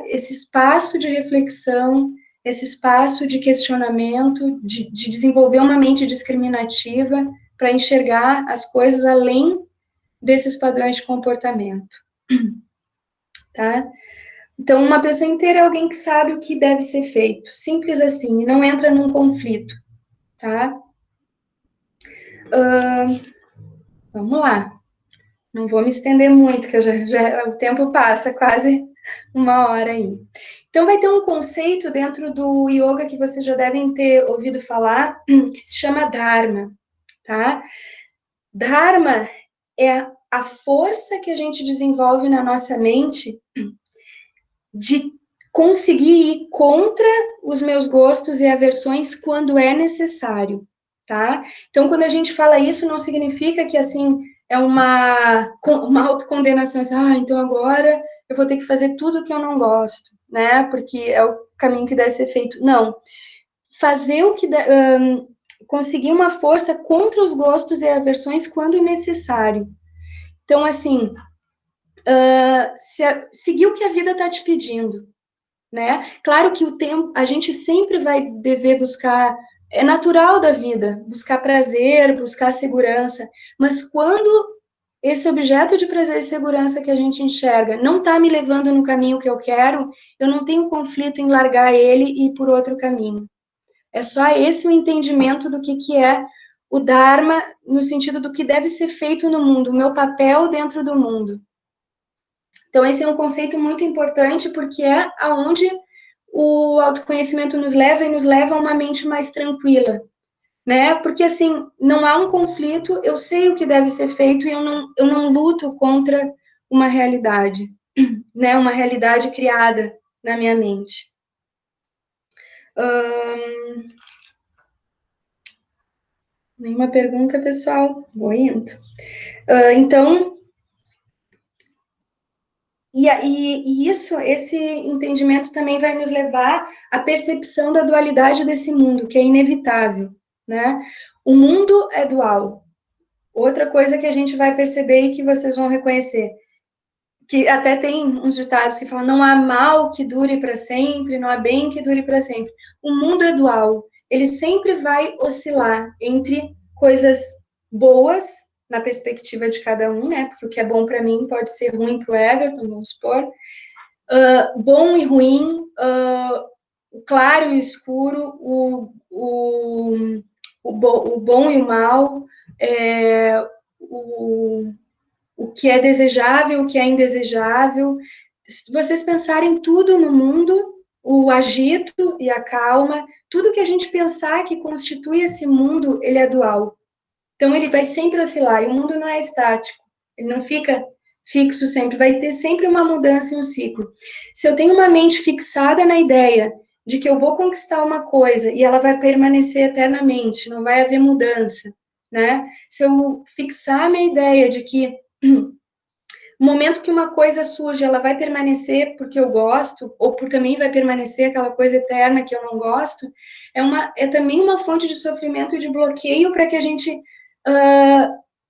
esse espaço de reflexão, esse espaço de questionamento, de desenvolver uma mente discriminativa para enxergar as coisas além desses padrões de comportamento, tá? Então, uma pessoa inteira é alguém que sabe o que deve ser feito, simples assim, e não entra num conflito, tá? Vamos lá. Não vou me estender muito, que o tempo passa quase uma hora aí. Então, vai ter um conceito dentro do yoga que vocês já devem ter ouvido falar, que se chama Dharma, tá? Dharma é a força que a gente desenvolve na nossa mente de conseguir ir contra os meus gostos e aversões quando é necessário, tá? Então, quando a gente fala isso, não significa que, assim, é uma autocondenação, assim, então agora eu vou ter que fazer tudo que eu não gosto, né? Porque é o caminho que deve ser feito. Não. Fazer o que... conseguir uma força contra os gostos e aversões quando necessário. Então, assim, seguir o que a vida está te pedindo, né? Claro que o tempo, a gente sempre vai dever buscar, é natural da vida, buscar prazer, buscar segurança, mas quando esse objeto de prazer e segurança que a gente enxerga não está me levando no caminho que eu quero, eu não tenho conflito em largar ele e ir por outro caminho. É só esse o entendimento do que é o Dharma, no sentido do que deve ser feito no mundo, o meu papel dentro do mundo. Então, esse é um conceito muito importante, porque é aonde o autoconhecimento nos leva, e nos leva a uma mente mais tranquila, né? Porque, assim, não há um conflito, eu sei o que deve ser feito, e eu não luto contra uma realidade, né? Uma realidade criada na minha mente. Nenhuma pergunta, pessoal? Vou indo. Então, e isso, esse entendimento também vai nos levar à percepção da dualidade desse mundo, que é inevitável, né? O mundo é dual. Outra coisa que a gente vai perceber e que vocês vão reconhecer, que até tem uns ditados que falam, não há mal que dure para sempre, não há bem que dure para sempre. O mundo é dual. Ele sempre vai oscilar entre coisas boas, na perspectiva de cada um, né? Porque o que é bom para mim pode ser ruim para o Everton, vamos supor. Bom e ruim, o claro e o escuro, o bom e o mal, o que é desejável, o que é indesejável. Se vocês pensarem tudo no mundo, o agito e a calma, tudo que a gente pensar que constitui esse mundo, ele é dual. Então, ele vai sempre oscilar, e o mundo não é estático, ele não fica fixo sempre, vai ter sempre uma mudança e um ciclo. Se eu tenho uma mente fixada na ideia de que eu vou conquistar uma coisa e ela vai permanecer eternamente, não vai haver mudança, né? Se eu fixar a minha ideia de que no momento que uma coisa surge, ela vai permanecer porque eu gosto, ou por também vai permanecer aquela coisa eterna que eu não gosto, é também uma fonte de sofrimento e de bloqueio para que a gente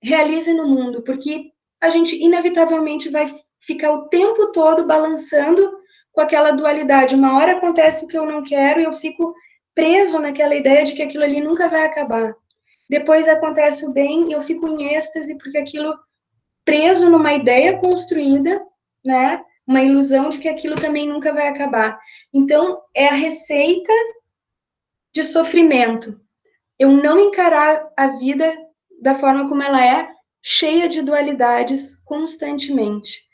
realize no mundo, porque a gente inevitavelmente vai ficar o tempo todo balançando com aquela dualidade. Uma hora acontece o que eu não quero e eu fico preso naquela ideia de que aquilo ali nunca vai acabar. Depois acontece o bem e eu fico em êxtase porque aquilo preso numa ideia construída, né? Uma ilusão de que aquilo também nunca vai acabar. Então, é a receita de sofrimento. Eu não encarar a vida da forma como ela é, cheia de dualidades constantemente.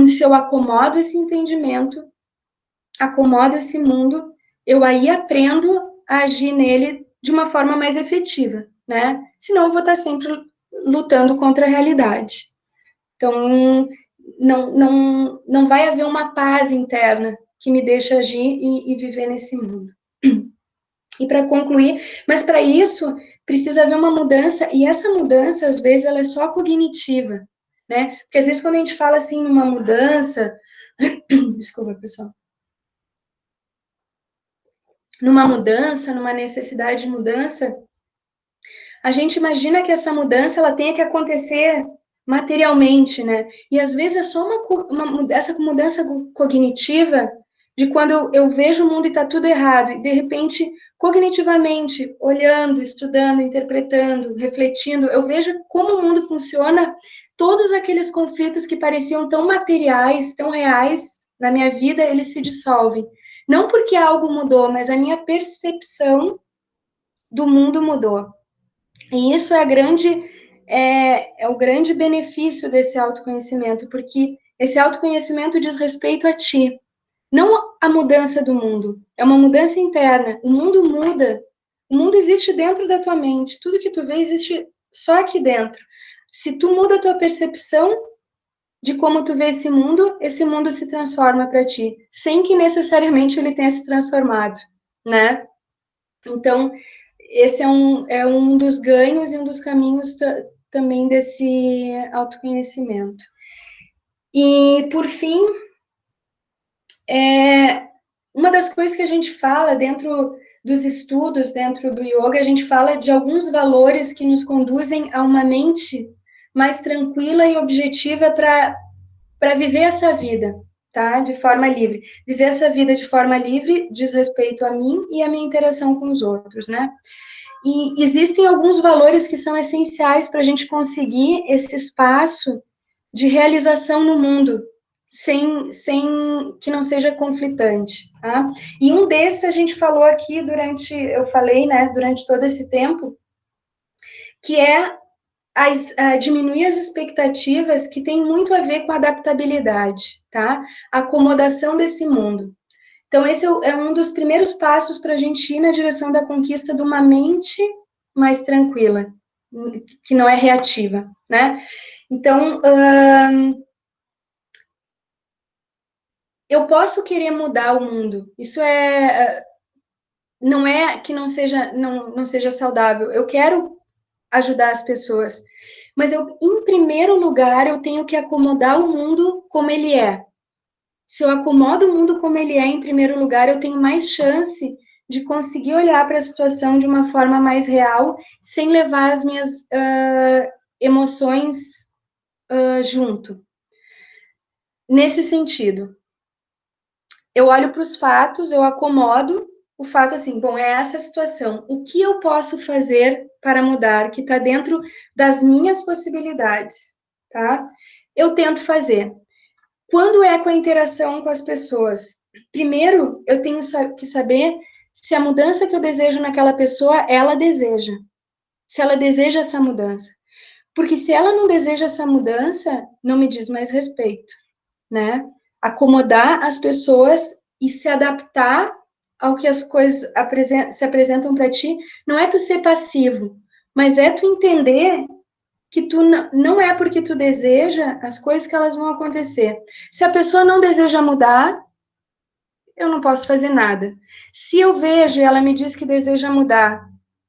Se eu acomodo esse entendimento, acomodo esse mundo, eu aí aprendo a agir nele de uma forma mais efetiva, né? Senão eu vou estar sempre lutando contra a realidade. Então, não vai haver uma paz interna que me deixe agir e viver nesse mundo. E para concluir, mas para isso precisa haver uma mudança, e essa mudança, às vezes, ela é só cognitiva, né? Porque às vezes quando a gente fala assim numa mudança, desculpa, pessoal, numa necessidade de mudança, a gente imagina que essa mudança ela tenha que acontecer materialmente, né? E às vezes é só essa mudança cognitiva de quando eu vejo o mundo e está tudo errado, e de repente, cognitivamente, olhando, estudando, interpretando, refletindo, eu vejo como o mundo funciona, todos aqueles conflitos que pareciam tão materiais, tão reais na minha vida, eles se dissolvem. Não porque algo mudou, mas a minha percepção do mundo mudou. E isso é o grande benefício desse autoconhecimento, porque Esse autoconhecimento diz respeito a ti, não a mudança do mundo, é uma mudança interna. O mundo muda, o mundo existe dentro da tua mente, tudo que tu vê existe só aqui dentro. Se tu muda a tua percepção de como tu vê esse mundo se transforma para ti, sem que necessariamente ele tenha se transformado, né? Então, esse é um dos ganhos e um dos caminhos também desse autoconhecimento. E, por fim, uma das coisas que a gente fala dentro dos estudos, dentro do yoga, a gente fala de alguns valores que nos conduzem a uma mente mais tranquila e objetiva para viver essa vida, tá? De forma livre. Viver essa vida de forma livre diz respeito a mim e a minha interação com os outros, né? E existem alguns valores que são essenciais para a gente conseguir esse espaço de realização no mundo, sem que não seja conflitante, tá? E um desses a gente falou aqui eu falei, né, durante todo esse tempo, que é diminuir as expectativas, que tem muito a ver com adaptabilidade, tá? A acomodação desse mundo. Então, esse é um dos primeiros passos para a gente ir na direção da conquista de uma mente mais tranquila, que não é reativa, né? Então, eu posso querer mudar o mundo. Isso não é que não seja saudável. Eu quero ajudar as pessoas, mas em primeiro lugar, eu tenho que acomodar o mundo como ele é. Se eu acomodo o mundo como ele é, em primeiro lugar, eu tenho mais chance de conseguir olhar para a situação de uma forma mais real, sem levar as minhas emoções junto. Nesse sentido, eu olho para os fatos, eu acomodo o fato assim, bom, é essa situação. O que eu posso fazer para mudar, que está dentro das minhas possibilidades, tá? Eu tento fazer. Quando é com a interação com as pessoas? Primeiro, eu tenho que saber se a mudança que eu desejo naquela pessoa, ela deseja. Se ela deseja essa mudança. Porque se ela não deseja essa mudança, não me diz mais respeito, né? Acomodar as pessoas e se adaptar ao que as coisas se apresentam para ti, não é tu ser passivo, mas é tu entender que tu não é porque tu deseja as coisas que elas vão acontecer. Se a pessoa não deseja mudar, eu não posso fazer nada. Se eu vejo e ela me diz que deseja mudar,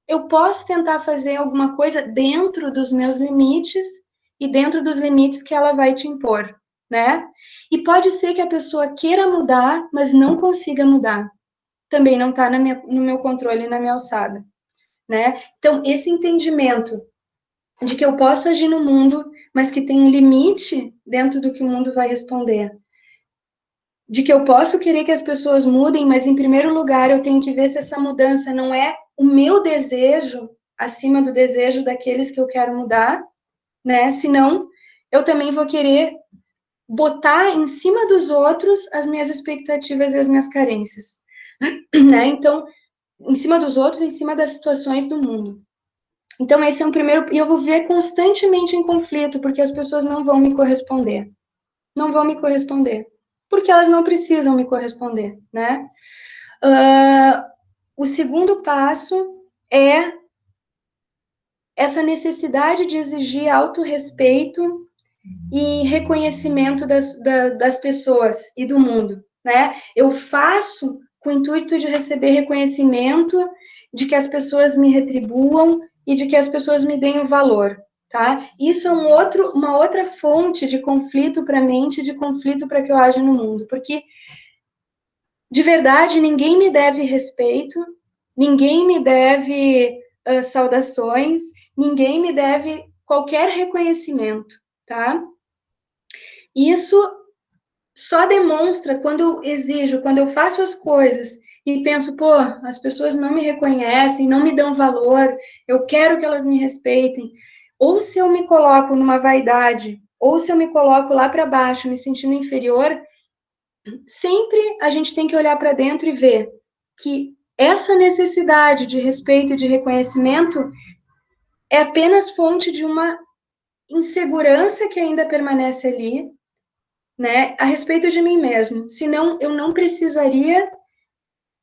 eu posso tentar fazer alguma coisa dentro dos meus limites e dentro dos limites que ela vai te impor, né? E pode ser que a pessoa queira mudar, mas não consiga mudar. Também não está no meu controle, na minha alçada, né? Então, esse entendimento de que eu posso agir no mundo, mas que tem um limite dentro do que o mundo vai responder. De que eu posso querer que as pessoas mudem, mas em primeiro lugar eu tenho que ver se essa mudança não é o meu desejo acima do desejo daqueles que eu quero mudar, né? Senão, eu também vou querer botar em cima dos outros as minhas expectativas e as minhas carências, né? Então, em cima dos outros, em cima das situações do mundo. Então, esse é um primeiro... E eu vou ver constantemente em conflito, porque as pessoas não vão me corresponder. Não vão me corresponder. Porque elas não precisam me corresponder, né? O segundo passo é essa necessidade de exigir autorrespeito e reconhecimento das pessoas e do mundo, né? Eu faço com o intuito de receber reconhecimento, de que as pessoas me retribuam e de que as pessoas me deem o valor, tá? Isso é uma outra fonte de conflito para a mente, de conflito para que eu aja no mundo, porque, de verdade, ninguém me deve respeito, ninguém me deve saudações, ninguém me deve qualquer reconhecimento, tá? Isso só demonstra quando eu exijo, quando eu faço as coisas e penso, pô, as pessoas não me reconhecem, não me dão valor, eu quero que elas me respeitem. Ou se eu me coloco numa vaidade, ou se eu me coloco lá para baixo, me sentindo inferior, sempre a gente tem que olhar para dentro e ver que essa necessidade de respeito e de reconhecimento é apenas fonte de uma insegurança que ainda permanece ali, né, a respeito de mim mesmo. Senão, eu não precisaria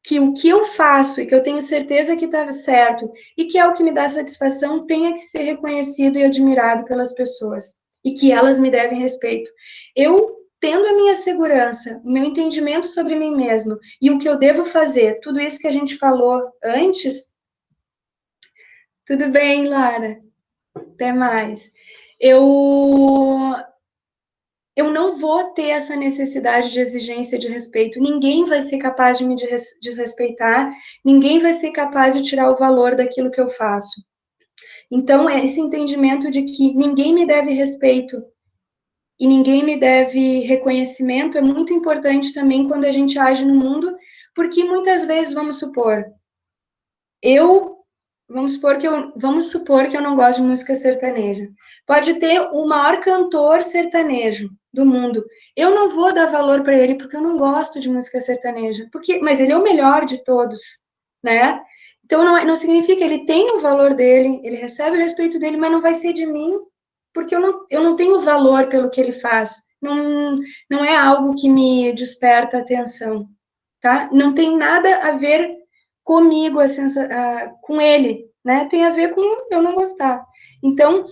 que o que eu faço e que eu tenho certeza que está certo e que é o que me dá satisfação tenha que ser reconhecido e admirado pelas pessoas e que elas me devem respeito. Eu tendo a minha segurança, o meu entendimento sobre mim mesmo e o que eu devo fazer, tudo isso que a gente falou antes. Tudo bem, Lara? Até mais. Eu eu não vou ter essa necessidade de exigência de respeito. Ninguém vai ser capaz de me desrespeitar, ninguém vai ser capaz de tirar o valor daquilo que eu faço. Então, esse entendimento de que ninguém me deve respeito e ninguém me deve reconhecimento é muito importante também quando a gente age no mundo, porque muitas vezes, vamos supor que eu não gosto de música sertaneja. Pode ter o maior cantor sertanejo do mundo. Eu não vou dar valor para ele porque eu não gosto de música sertaneja, mas ele é o melhor de todos, né? Então não significa ele tem o valor dele, ele recebe o respeito dele, mas não vai ser de mim, porque eu não tenho valor pelo que ele faz. Não é algo que me desperta atenção, tá? Não tem nada a ver comigo, com ele, né? Tem a ver com eu não gostar. Então,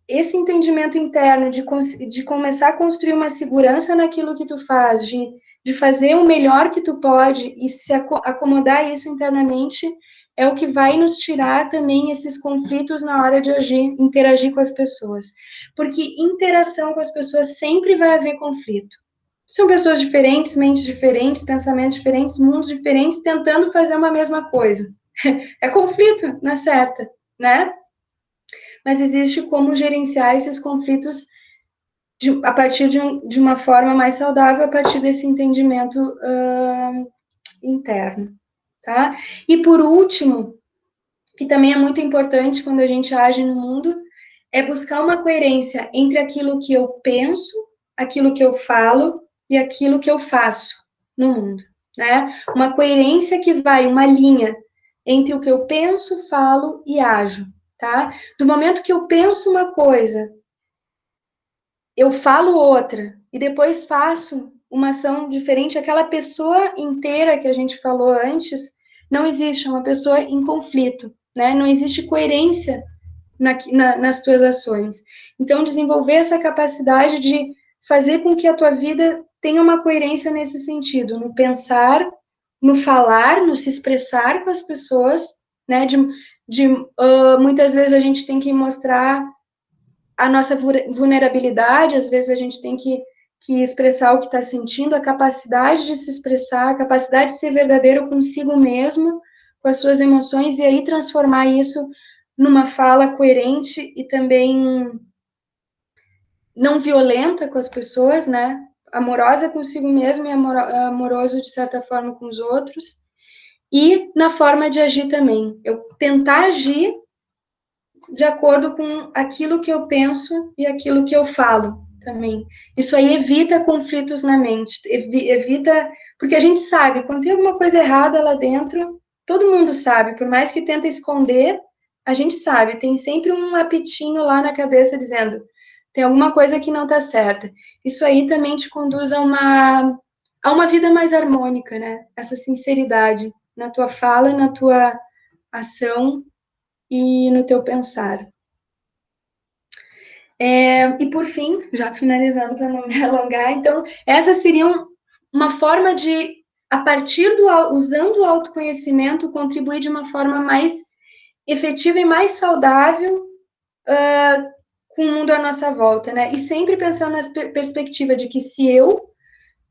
esse entendimento interno de começar a construir uma segurança naquilo que tu faz, de fazer o melhor que tu pode e se acomodar isso internamente, é o que vai nos tirar também esses conflitos na hora de agir, interagir com as pessoas. Porque interação com as pessoas sempre vai haver conflito. São pessoas diferentes, mentes diferentes, pensamentos diferentes, mundos diferentes, tentando fazer uma mesma coisa. É conflito, na certa, né? Mas existe como gerenciar esses conflitos a partir de uma forma mais saudável, a partir desse entendimento interno, tá? E por último, que também é muito importante quando a gente age no mundo, é buscar uma coerência entre aquilo que eu penso, aquilo que eu falo e aquilo que eu faço no mundo, né? Uma coerência que vai, uma linha entre o que eu penso, falo e ajo, tá? Do momento que eu penso uma coisa, eu falo outra e depois faço uma ação diferente, aquela pessoa inteira que a gente falou antes, não existe, é uma pessoa em conflito, né? Não existe coerência nas tuas ações. Então, desenvolver essa capacidade de fazer com que a tua vida tenha uma coerência nesse sentido, no pensar, no falar, no se expressar com as pessoas, né? Muitas vezes a gente tem que mostrar a nossa vulnerabilidade, às vezes a gente tem que expressar o que está sentindo, a capacidade de se expressar, a capacidade de ser verdadeiro consigo mesmo, com as suas emoções, e aí transformar isso numa fala coerente e também não violenta com as pessoas, né? Amorosa consigo mesmo e amoroso, de certa forma, com os outros. E na forma de agir também. Eu tentar agir de acordo com aquilo que eu penso e aquilo que eu falo também. Isso aí evita conflitos na mente, evita, porque a gente sabe, quando tem alguma coisa errada lá dentro, todo mundo sabe, por mais que tenta esconder, a gente sabe, tem sempre um apitinho lá na cabeça dizendo, tem alguma coisa que não está certa. Isso aí também te conduz a uma vida mais harmônica, né? Essa sinceridade na tua fala, na tua ação e no teu pensar. E por fim, já finalizando para não me alongar, então, essa seria uma forma de, usando o autoconhecimento, contribuir de uma forma mais efetiva e mais saudável com o mundo à nossa volta, né? E sempre pensando na perspectiva de que se eu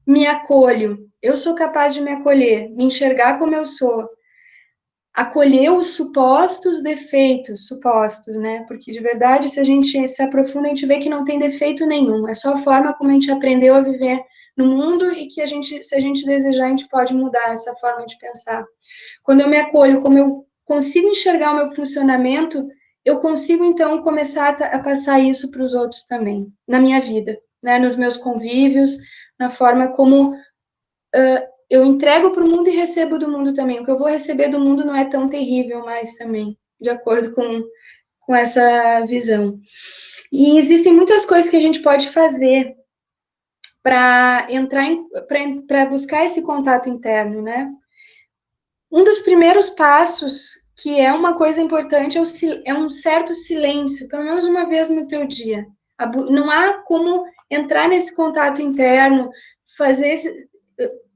me acolho, eu sou capaz de me acolher, me enxergar como eu sou, acolher os supostos defeitos, né? Porque de verdade, se a gente se aprofunda, a gente vê que não tem defeito nenhum, é só a forma como a gente aprendeu a viver no mundo e que se a gente desejar, a gente pode mudar essa forma de pensar. Quando eu me acolho, como eu consigo enxergar o meu funcionamento, eu consigo então começar a passar isso para os outros também, na minha vida, né? Nos meus convívios, na forma como eu entrego para o mundo e recebo do mundo também. O que eu vou receber do mundo não é tão terrível mais também, de acordo com essa visão. E existem muitas coisas que a gente pode fazer para entrar para buscar esse contato interno, né? Um dos primeiros passos, que é uma coisa importante, é um certo silêncio, pelo menos uma vez no teu dia. Não há como entrar nesse contato interno, fazer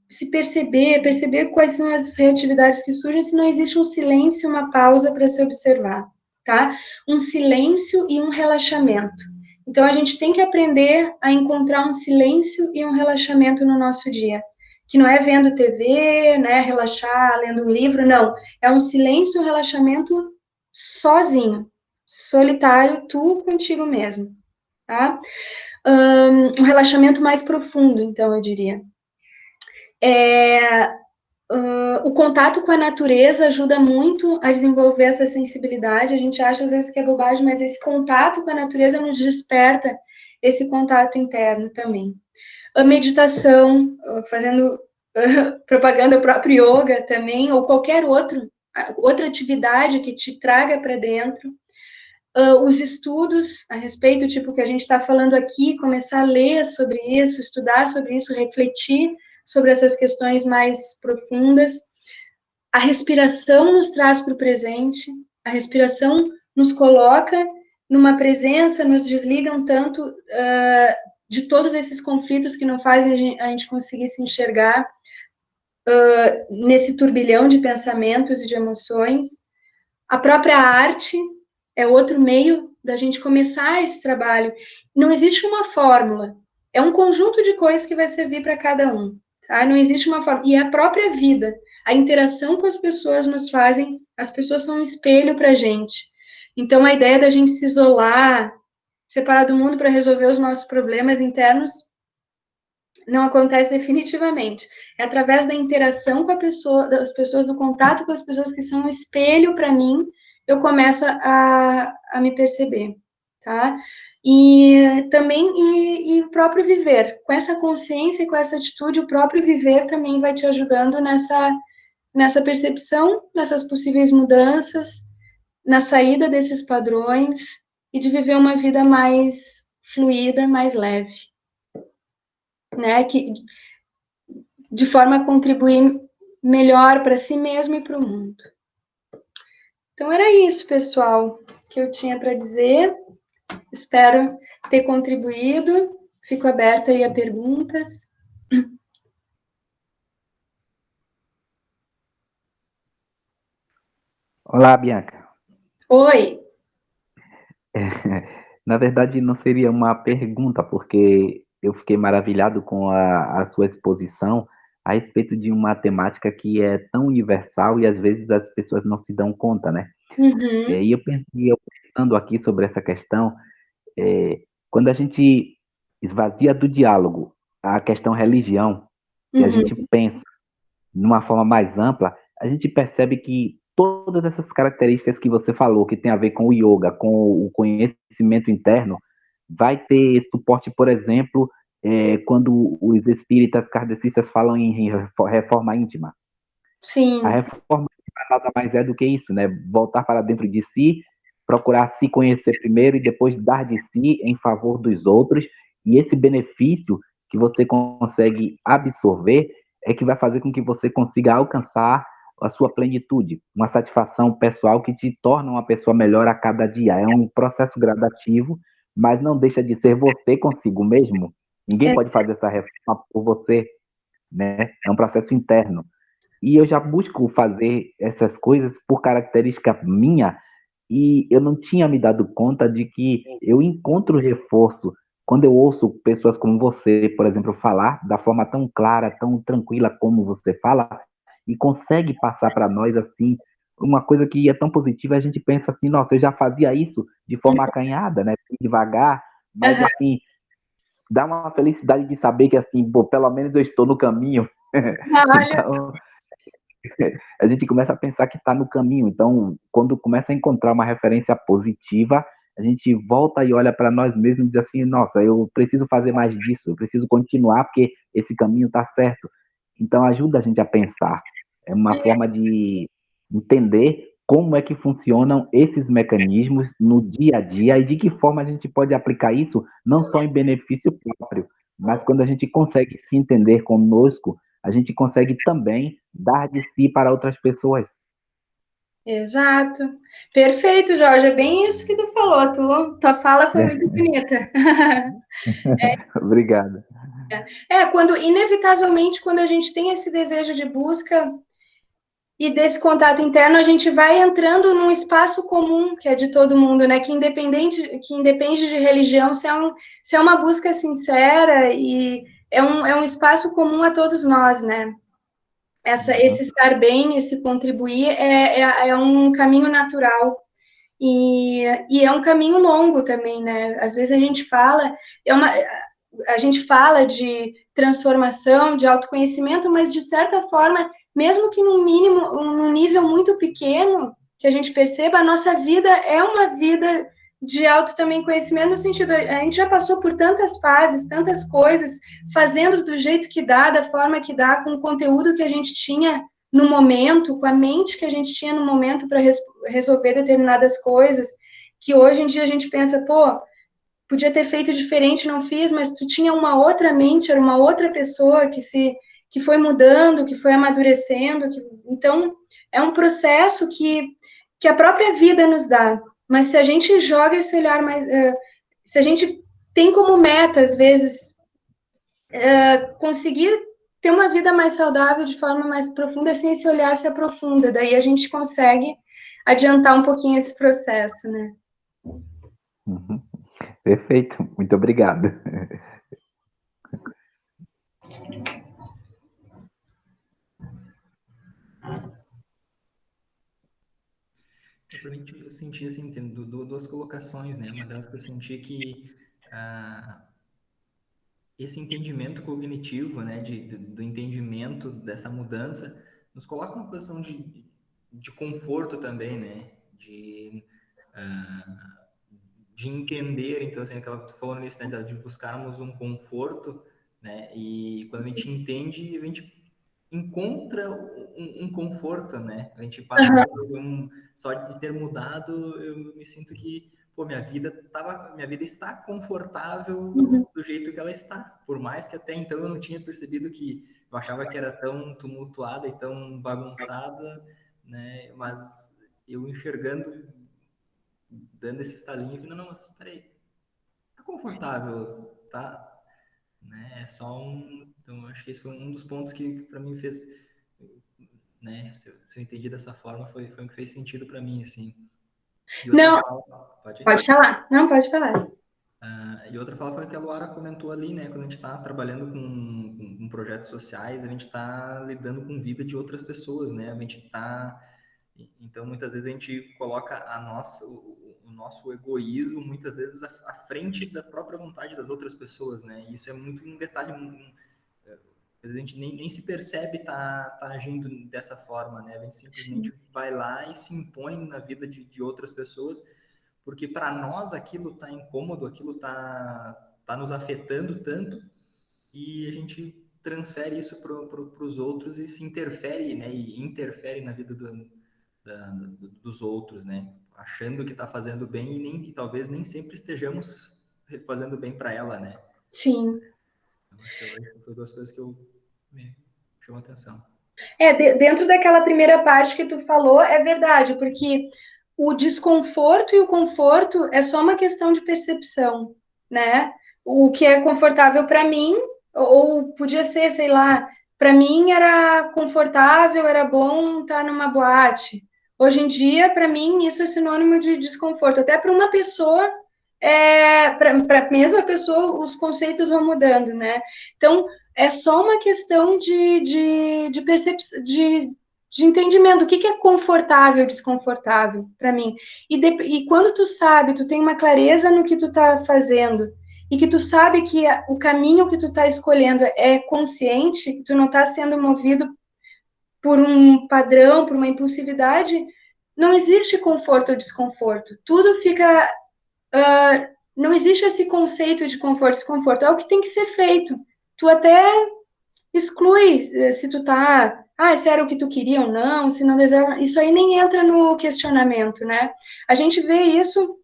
se perceber quais são as reatividades que surgem, se não existe um silêncio, uma pausa para se observar, tá? Um silêncio e um relaxamento. Então, a gente tem que aprender a encontrar um silêncio e um relaxamento no nosso dia, que não é vendo TV, né, relaxar, lendo um livro, não. É um silêncio e um relaxamento sozinho, solitário, tu contigo mesmo, tá? Um relaxamento mais profundo, então, eu diria. O contato com a natureza ajuda muito a desenvolver essa sensibilidade. A gente acha às vezes que é bobagem, mas esse contato com a natureza nos desperta esse contato interno também. A meditação, fazendo propaganda ao próprio yoga também, ou qualquer outra atividade que te traga para dentro. Os estudos a respeito, tipo, que a gente está falando aqui, começar a ler sobre isso, estudar sobre isso, refletir sobre essas questões mais profundas. A respiração nos traz para o presente, a respiração nos coloca numa presença, nos desliga um tanto de todos esses conflitos que não fazem a gente conseguir se enxergar nesse turbilhão de pensamentos e de emoções. A própria arte é outro meio da gente começar esse trabalho. Não existe uma fórmula, é um conjunto de coisas que vai servir para cada um, tá? Não existe uma fórmula. E a própria vida, a interação com as pessoas nos fazem, as pessoas são um espelho para a gente. Então, a ideia da gente se isolar, separar do mundo para resolver os nossos problemas internos, não acontece definitivamente. É através da interação com a pessoa, das pessoas, do contato com as pessoas que são um espelho para mim, eu começo a me perceber, tá? E também o próprio viver, com essa consciência e com essa atitude, o próprio viver também vai te ajudando nessa percepção, nessas possíveis mudanças, na saída desses padrões e de viver uma vida mais fluida, mais leve, né? Que, de forma a contribuir melhor para si mesmo e para o mundo. Então, era isso, pessoal, que eu tinha para dizer. Espero ter contribuído. Fico aberta aí a perguntas. Olá, Bianca. Oi. Na verdade, não seria uma pergunta, porque eu fiquei maravilhado com a sua exposição a respeito de uma temática que é tão universal e às vezes as pessoas não se dão conta, né? Uhum. E eu pensando aqui sobre essa questão, quando a gente esvazia do diálogo a questão religião, e a gente pensa numa forma mais ampla, a gente percebe que todas essas características que você falou, que tem a ver com o yoga, com o conhecimento interno, vai ter suporte, por exemplo, quando os espíritas kardecistas falam em reforma íntima. Sim. A reforma íntima nada mais é do que isso, né? Voltar para dentro de si, procurar se conhecer primeiro e depois dar de si em favor dos outros, e esse benefício que você consegue absorver é que vai fazer com que você consiga alcançar a sua plenitude, uma satisfação pessoal que te torna uma pessoa melhor a cada dia. É um processo gradativo, mas não deixa de ser você consigo mesmo. Ninguém pode fazer essa reforma por você, né? É um processo interno. E eu já busco fazer essas coisas por característica minha, e eu não tinha me dado conta de que eu encontro reforço quando eu ouço pessoas como você, por exemplo, falar da forma tão clara, tão tranquila como você fala, e consegue passar para nós assim uma coisa que é tão positiva. A gente pensa assim, nossa, eu já fazia isso de forma acanhada, né, devagar, mas assim dá uma felicidade de saber que assim, pô, pelo menos eu estou no caminho. Então a gente começa a pensar que está no caminho. Então, quando começa a encontrar uma referência positiva, a gente volta e olha para nós mesmos e diz assim, nossa, eu preciso fazer mais disso, eu preciso continuar porque esse caminho está certo. Então, ajuda a gente a pensar. É uma forma de entender como é que funcionam esses mecanismos no dia a dia e de que forma a gente pode aplicar isso, não só em benefício próprio, mas quando a gente consegue se entender conosco, a gente consegue também dar de si para outras pessoas. Exato. Perfeito, Jorge. É bem isso que tu falou. Tua fala foi muito bonita. Obrigado. Inevitavelmente, quando a gente tem esse desejo de busca e desse contato interno, a gente vai entrando num espaço comum, que é de todo mundo, né? Que independe de religião, se é uma busca sincera e é um espaço comum a todos nós, né? Esse estar bem, esse contribuir é um caminho natural e é um caminho longo também, né? Às vezes a gente fala de transformação, de autoconhecimento, mas de certa forma, mesmo que num nível muito pequeno, que a gente perceba, a nossa vida é uma vida de auto também conhecimento, no sentido, a gente já passou por tantas fases, tantas coisas, fazendo do jeito que dá, da forma que dá, com o conteúdo que a gente tinha no momento, com a mente que a gente tinha no momento para resolver determinadas coisas, que hoje em dia a gente pensa, pô, podia ter feito diferente, não fiz, mas tu tinha uma outra mente, era uma outra pessoa que foi mudando, que foi amadurecendo, então é um processo que a própria vida nos dá, mas se a gente joga esse olhar mais, se a gente tem como meta, às vezes, conseguir ter uma vida mais saudável de forma mais profunda, assim, esse olhar se aprofunda, daí a gente consegue adiantar um pouquinho esse processo, né? Perfeito, muito obrigado. Eu senti assim, tem duas colocações, né? Uma delas que eu senti que esse entendimento cognitivo, né, do entendimento dessa mudança, nos coloca numa posição de conforto também, né? De entender, então, assim, aquela que tu falou nisso, né, de buscarmos um conforto, né? E quando a gente entende, a gente encontra um conforto, né? A gente passa por só de ter mudado, eu me sinto que, pô, minha vida está confortável do jeito que ela está. Por mais que até então eu não tinha percebido que eu achava que era tão tumultuada e tão bagunçada, né? Mas eu enxergando, dando esse estalinho, não, mas peraí, tá confortável, tá? Né? É só então acho que esse foi um dos pontos que para mim fez, né? Se eu entendi dessa forma, foi o que fez sentido para mim, assim. E outra Não, fala, pode falar. Não, pode falar. E outra fala foi que a Luara comentou ali, né? Quando a gente está trabalhando com projetos sociais, a gente está lidando com vida de outras pessoas, né? A gente está então, muitas vezes a gente coloca o nosso egoísmo, muitas vezes, à frente da própria vontade das outras pessoas, né? E isso é muito um detalhe, às vezes a gente nem se percebe tá agindo dessa forma, né? A gente simplesmente vai lá e se impõe na vida de outras pessoas, porque para nós aquilo tá incômodo, aquilo tá nos afetando tanto, e a gente transfere isso para os outros e se interfere, né? E interfere na vida dos outros, né? Achando que está fazendo bem e talvez nem sempre estejamos fazendo bem para ela, né? Sim. Então, acho que foi duas coisas que me chamou a atenção. Dentro daquela primeira parte que tu falou, é verdade, porque o desconforto e o conforto é só uma questão de percepção, né? O que é confortável para mim, ou podia ser, sei lá, para mim era confortável, era bom estar numa boate. Hoje em dia, para mim, isso é sinônimo de desconforto. Até para uma pessoa, para a mesma pessoa, os conceitos vão mudando, né? Então, é só uma questão de percepção, de entendimento. O que é confortável, desconfortável para mim? E quando tu sabe, tu tem uma clareza no que tu tá fazendo, e que tu sabe que o caminho que tu tá escolhendo é consciente, que tu não tá sendo movido por um padrão, por uma impulsividade, não existe conforto ou desconforto. Tudo fica. Não existe esse conceito de conforto e desconforto. É o que tem que ser feito. Tu até exclui se tu tá. Se era o que tu queria ou não, se não deseja. Isso aí nem entra no questionamento, né? A gente vê isso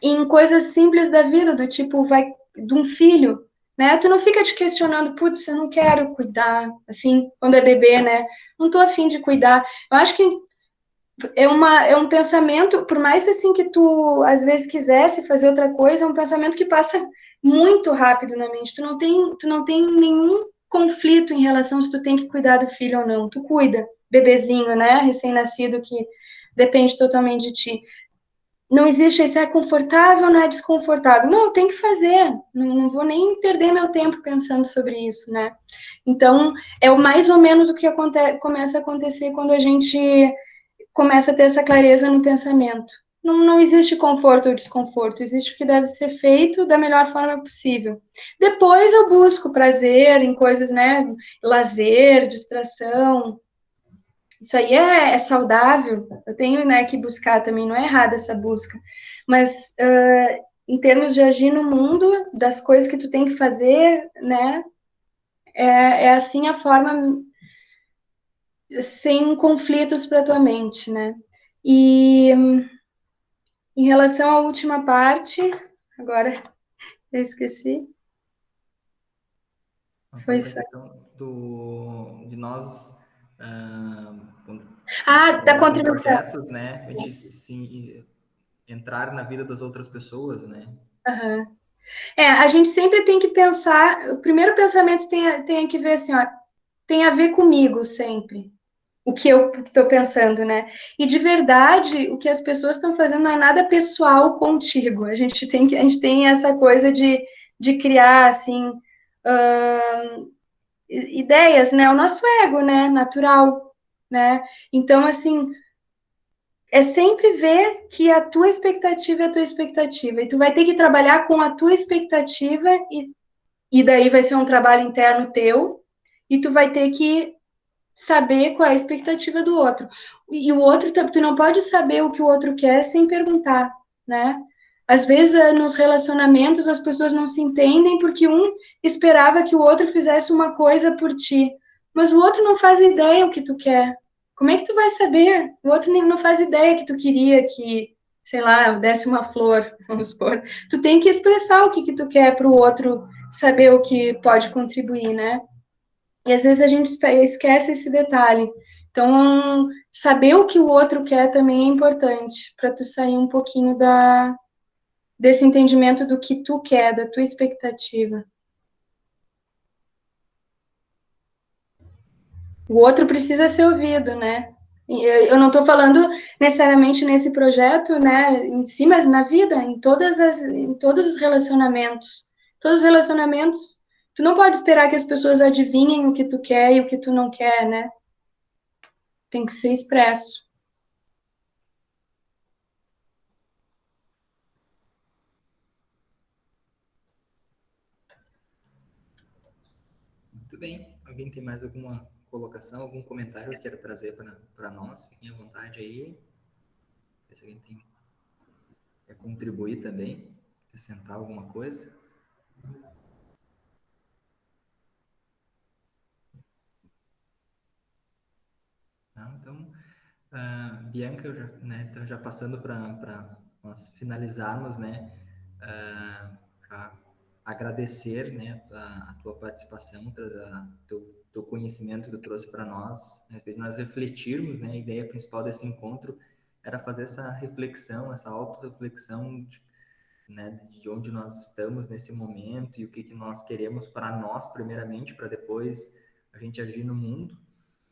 em coisas simples da vida, do tipo, de um filho né? Tu não fica te questionando, putz, eu não quero cuidar, assim, quando é bebê, né? Não tô afim de cuidar. Eu acho que é um pensamento, por mais assim que tu, às vezes, quisesse fazer outra coisa, é um pensamento que passa muito rápido na mente. Tu não tem nenhum conflito em relação se tu tem que cuidar do filho ou não. Tu cuida, bebezinho, né? Recém-nascido, que depende totalmente de ti. Não existe esse é confortável, não é desconfortável. Não, eu tenho que fazer. Não vou nem perder meu tempo pensando sobre isso, né? Então, é mais ou menos o que começa a acontecer quando a gente começa a ter essa clareza no pensamento. Não existe conforto ou desconforto, existe o que deve ser feito da melhor forma possível. Depois eu busco prazer em coisas, né? Lazer, distração. Isso aí é saudável. Eu tenho, né, que buscar também, não é errada essa busca. Mas em termos de agir no mundo, das coisas que tu tem que fazer, né? É assim a forma sem conflitos para tua mente, né? E em relação à última parte, agora eu esqueci. Foi Sobre a isso. questão de nós Da trabalhar com contribuição. projetos, né? A gente sim entrar na vida das outras pessoas, né? Uhum. A gente sempre tem que pensar. O primeiro pensamento tem que ver assim, ó, tem a ver comigo sempre. O que eu estou pensando, né? E de verdade, o que as pessoas estão fazendo não é nada pessoal contigo. A gente tem essa coisa de criar assim ideias, né? O nosso ego, né? Natural, né? Então, assim, é sempre ver que a tua expectativa é a tua expectativa. E tu vai ter que trabalhar com a tua expectativa e daí vai ser um trabalho interno teu. E tu vai ter que saber qual é a expectativa do outro. E o outro, tu não pode saber o que o outro quer sem perguntar, né? Às vezes, nos relacionamentos, as pessoas não se entendem porque um esperava que o outro fizesse uma coisa por ti, mas o outro não faz ideia o que tu quer. Como é que tu vai saber? O outro não faz ideia que tu queria que, sei lá, desse uma flor, vamos supor. Tu tem que expressar o que tu quer para o outro saber o que pode contribuir, né? E às vezes a gente esquece esse detalhe. Então, saber o que o outro quer também é importante para tu sair um pouquinho desse entendimento do que tu quer, da tua expectativa. O outro precisa ser ouvido, né? Eu não estou falando necessariamente nesse projeto, né, em si, mas na vida, em todos os relacionamentos. Todos os relacionamentos, tu não pode esperar que as pessoas adivinhem o que tu quer e o que tu não quer, né? Tem que ser expresso. Muito bem. Alguém tem mais alguma colocação, algum comentário que queira trazer para nós? Fiquem à vontade aí. Se alguém quer contribuir também, acrescentar alguma coisa. Não? Então, Bianca, então já passando para nós finalizarmos, né? Já agradecer, né, a tua participação, teu conhecimento que tu trouxe para nós, né, nós refletirmos, né, a ideia principal desse encontro era fazer essa reflexão, essa autorreflexão né, de onde nós estamos nesse momento e o que nós queremos para nós, primeiramente, para depois a gente agir no mundo.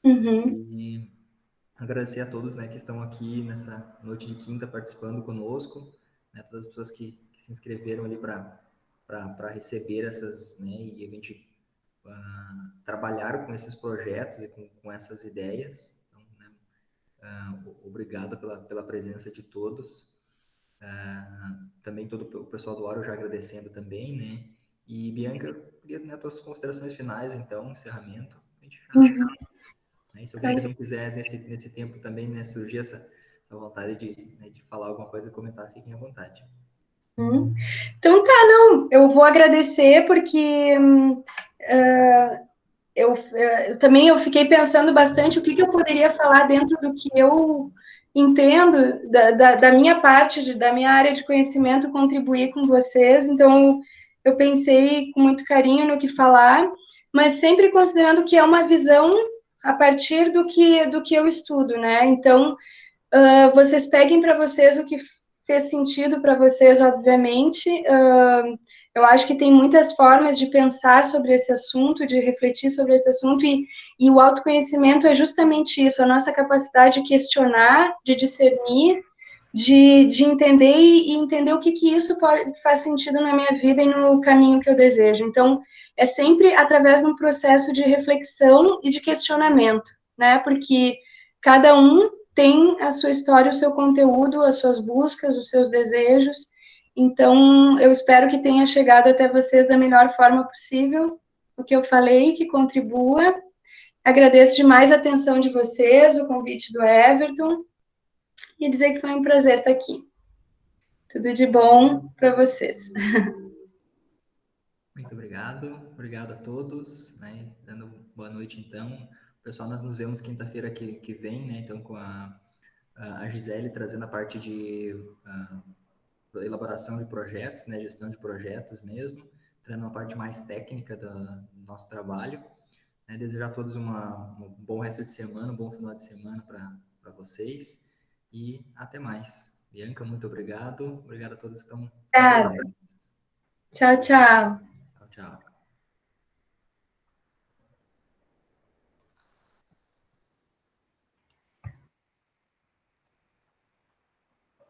Uhum. E agradecer a todos, né, que estão aqui nessa noite de quinta participando conosco, né, todas as pessoas que se inscreveram ali para receber essas, né, e a gente trabalhar com esses projetos e com essas ideias. Então, né, obrigado pela presença de todos. Também todo o pessoal do Oro já agradecendo também, né? E Bianca, eu queria, né, tuas considerações finais, então, encerramento. A gente já, né, se alguém também quiser, nesse tempo também, né, surgir essa vontade de falar alguma coisa e comentar, fiquem à vontade. Então tá, não, eu vou agradecer porque eu também eu fiquei pensando bastante o que eu poderia falar dentro do que eu entendo da minha parte, da minha área de conhecimento, contribuir com vocês. Então, eu pensei com muito carinho no que falar, mas sempre considerando que é uma visão a partir do que eu estudo, né? Então, vocês peguem para vocês o que fez sentido para vocês, obviamente. Eu acho que tem muitas formas de pensar sobre esse assunto, de refletir sobre esse assunto, e o autoconhecimento é justamente isso, a nossa capacidade de questionar, de discernir, de entender e entender o que isso faz sentido na minha vida e no caminho que eu desejo. Então, é sempre através de um processo de reflexão e de questionamento, né? Porque cada um tem a sua história, o seu conteúdo, as suas buscas, os seus desejos. Então, eu espero que tenha chegado até vocês da melhor forma possível o que eu falei, que contribua. Agradeço demais a atenção de vocês, o convite do Everton, e dizer que foi um prazer estar aqui. Tudo de bom para vocês. Muito obrigado. Obrigado a todos, né? Dando boa noite, então. Pessoal, nós nos vemos quinta-feira que vem, né? Então, com a Gisele trazendo a parte de elaboração de projetos, né? Gestão de projetos mesmo, trazendo uma parte mais técnica do nosso trabalho. Né? Desejar a todos um bom resto de semana, um bom final de semana para vocês e até mais. Bianca, muito obrigado. Obrigado a todos que estão presentes. Tchau, tchau.